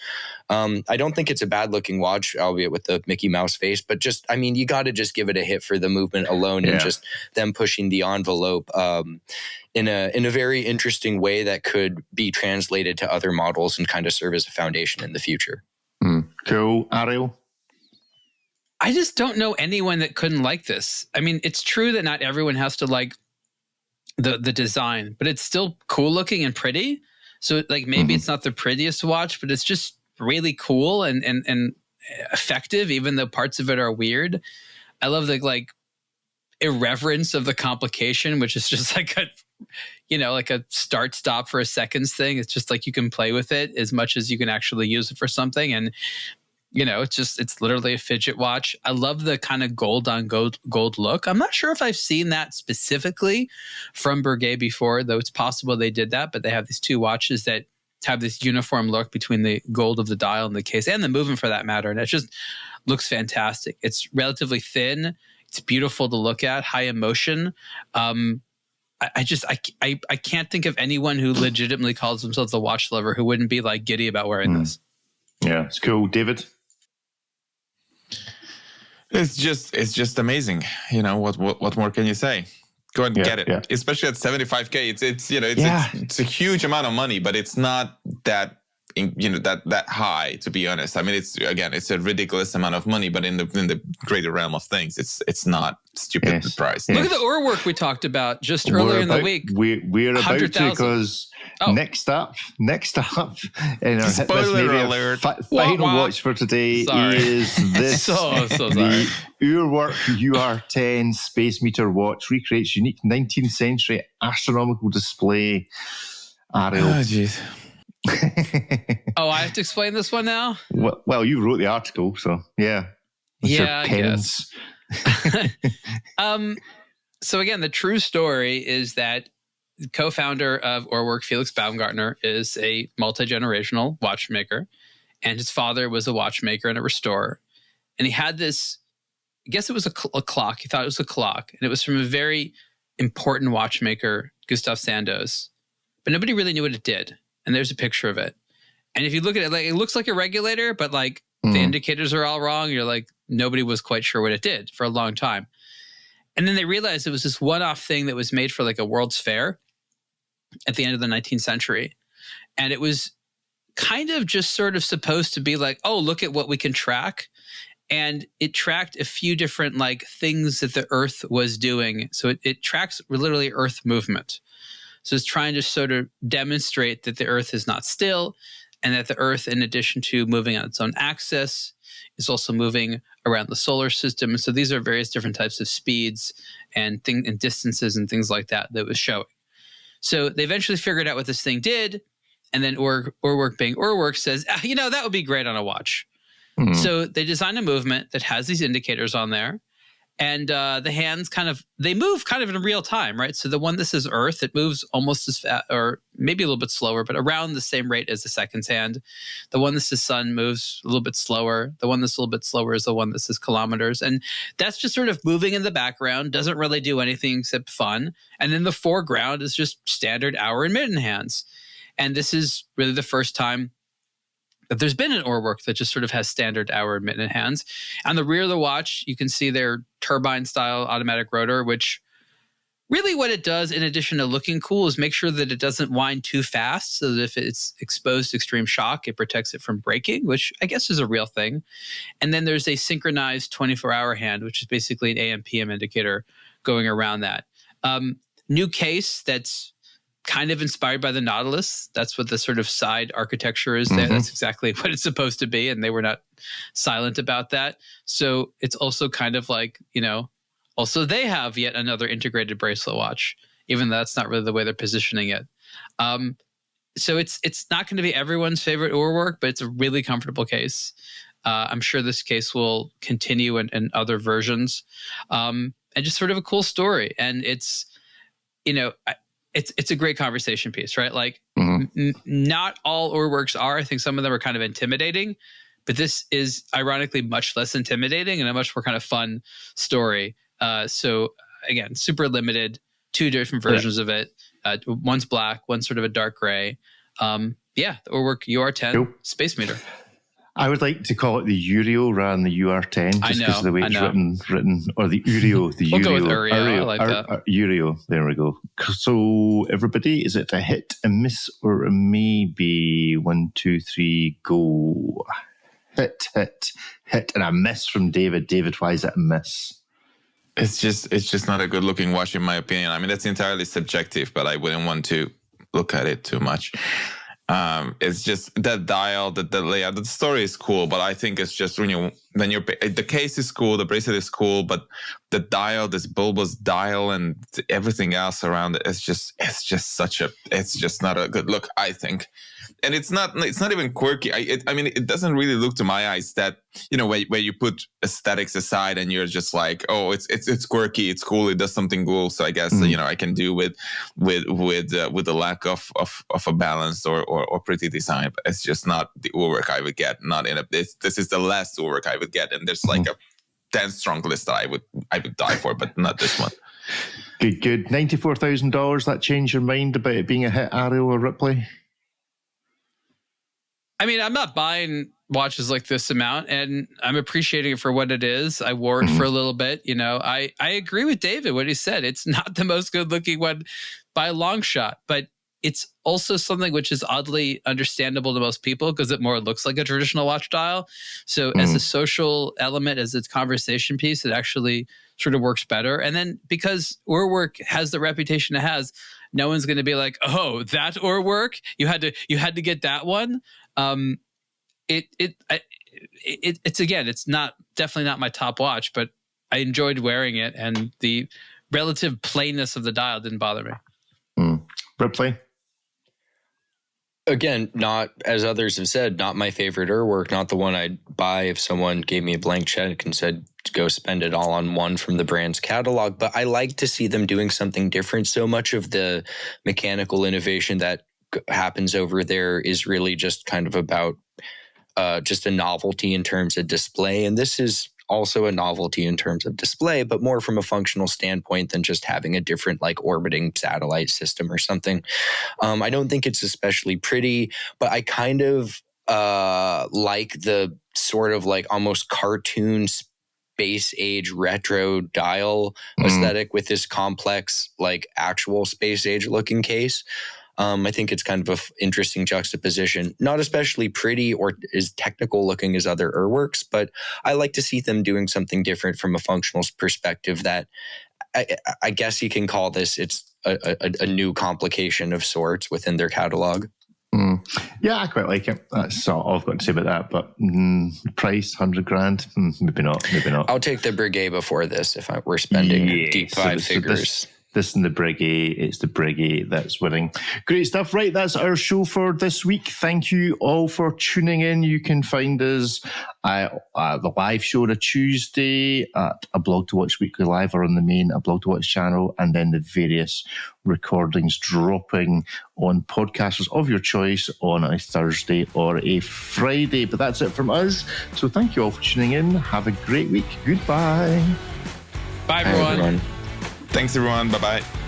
I don't think it's a bad looking watch, albeit with the Mickey Mouse face, but just, you got to just give it a hit for the movement alone and just them pushing the envelope in a very interesting way that could be translated to other models and kind of serve as a foundation in the future. Cool. Ariel? I just don't know anyone that couldn't like this. It's true that not everyone has to like the design, but it's still cool looking and pretty. So maybe it's not the prettiest watch, but it's just really cool and effective, even though parts of it are weird. I love the irreverence of the complication, which is just like a start stop for a seconds thing. It's just you can play with it as much as you can actually use it for something. And it's literally a fidget watch. I love the kind of gold on gold look. I'm not sure if I've seen that specifically from Breguet before, though it's possible they did that, but they have these 2 watches that have this uniform look between the gold of the dial and the case and the movement for that matter. And it just looks fantastic. It's relatively thin. It's beautiful to look at, high emotion. I can't think of anyone who legitimately calls themselves a watch lover who wouldn't be giddy about wearing this. Yeah, it's cool. David? It's just amazing. What more can you say? Go and get it. Yeah. Especially at $75K. It's a huge amount of money, but it's not that that high, to be honest. It's a ridiculous amount of money, but in the greater realm of things, it's not stupid priced. Look at the ore work we talked about just earlier in the week. We're about to, because next up in our spoiler alert, final watch for today is this. so the Urwerk UR10 space meter watch recreates unique 19th century astronomical display. Ariel. Oh, jeez. I have to explain this one now? Well, you wrote the article, so yeah. I guess. So again, the true story is that the co-founder of Urwerk, Felix Baumgartner, is a multi-generational watchmaker. and his father was a watchmaker and a restorer. And he had this, I guess it was a clock. He thought it was a clock. And it was from a very important watchmaker, Gustav Sandoz. But nobody really knew what it did. And there's a picture of it. And if you look at it, like, it looks like a regulator, but like the indicators are all wrong. You're like, nobody was quite sure what it did for a long time. And then they realized it was this one-off thing that was made for like a World's Fair at the end of the 19th century. And it was kind of just sort of supposed to be like, oh, look at what we can track. And it tracked a few different like things that the Earth was doing. So it tracks literally Earth movement. So it's trying to sort of demonstrate that the Earth is not still, and that the Earth, in addition to moving on its own axis, is also moving around the solar system. And so these are various different types of speeds and distances and things like that was showing. So they eventually figured out what this thing did. And then Urwerk being Urwerk says, that would be great on a watch. Mm-hmm. So they designed a movement that has these indicators on there. And the hands they move kind of in real time, right? So the one that says Earth, it moves almost as fast, or maybe a little bit slower, but around the same rate as the second's hand. The one that says sun moves a little bit slower. The one that's a little bit slower is the one that says kilometers. And that's just sort of moving in the background, doesn't really do anything except fun. And then the foreground is just standard hour and minute hands. And this is really the first time that there's been an Urwerk that just sort of has standard hour and minute hands. On the rear of the watch, you can see their turbine-style automatic rotor, which really what it does, in addition to looking cool, is make sure that it doesn't wind too fast, so that if it's exposed to extreme shock, it protects it from breaking, which I guess is a real thing. And then there's a synchronized 24-hour hand, which is basically an AM/PM indicator going around that. New case that's kind of inspired by the Nautilus. That's what the sort of side architecture is there. Mm-hmm. That's exactly what it's supposed to be. And they were not silent about that. So it's also kind of like, also they have yet another integrated bracelet watch, even though that's not really the way they're positioning it. So it's not going to be everyone's favorite Urwerk, but it's a really comfortable case. I'm sure this case will continue in other versions. And just sort of a cool story. And it's, it's a great conversation piece, right? Like, not all Urwerks are. I think some of them are kind of intimidating, but this is ironically much less intimidating and a much more kind of fun story. So again, super limited, 2 different versions of it. One's black, one's sort of a dark gray. The Urwerk UR10 Space Meter. I would like to call it the Uriel rather than the UR10, just because of the way it's written, or the Uriel. We'll go with Ariel. I like that. Uriel, there we go. So everybody, is it a hit, a miss, or a maybe? 1, 2, 3, go. Hit, and a miss from David. David, why is it a miss? It's just not a good looking watch in my opinion. I mean, that's entirely subjective, but I wouldn't want to look at it too much. It's just that dial, the layout, the story is cool, but I think it's just the case is cool, the bracelet is cool, but the dial, this bulbous dial and everything else around it, it's just not a good look, I think. And it's not even quirky. I mean, it doesn't really look to my eyes that, where you put aesthetics aside and you're just like, oh, it's quirky, it's cool, it does something cool. So I guess, I can do with the lack of a balanced or pretty design. But it's just not the Urwerk I would get. This is the last Urwerk I would get. And there's like a 10 strong list that I would die for, but not this one. Good. $94,000. That changed your mind about it being a hit, Ariel or Ripley? I mean, I'm not buying watches like this amount, and I'm appreciating it for what it is. I wore it for a little bit. I agree with David, what he said. It's not the most good looking one by a long shot, but it's also something which is oddly understandable to most people because it more looks like a traditional watch dial. So as a social element, as a conversation piece, it actually sort of works better. And then because Urwerk has the reputation it has, no one's going to be like, oh, that Urwerk, you had to get that one. It's again, it's definitely not my top watch, but I enjoyed wearing it, and the relative plainness of the dial didn't bother me. Ripley? Again, not, as others have said, not my favorite Urwerk, not the one I'd buy if someone gave me a blank check and said, go spend it all on one from the brand's catalog. But I like to see them doing something different. So much of the mechanical innovation that happens over there is really just kind of about just a novelty in terms of display. And this is also a novelty in terms of display, but more from a functional standpoint than just having a different like orbiting satellite system or something. I don't think it's especially pretty, but I kind of like the sort of like almost cartoon space age retro dial aesthetic with this complex, like actual space age looking case. I think it's kind of an interesting juxtaposition. Not especially pretty or as technical looking as other Urworks, but I like to see them doing something different from a functional perspective that I guess you can call this, it's a new complication of sorts within their catalog. Yeah, I quite like it. That's all I've got to say about that. But price, 100 grand? Maybe not. I'll take the Breguet before this if we're spending deep five figures. This and the Breguet, it's the Breguet that's winning. Great stuff. Right, that's our show for this week. Thank you all for tuning in. You can find us the live show on a Tuesday at aBlogtoWatch Weekly Live or on the main aBlogtoWatch channel, and then the various recordings dropping on podcasters of your choice on a Thursday or a Friday. But that's it from us. So thank you all for tuning in. Have a great week. Goodbye. Bye, everyone. Thanks, everyone. Bye-bye.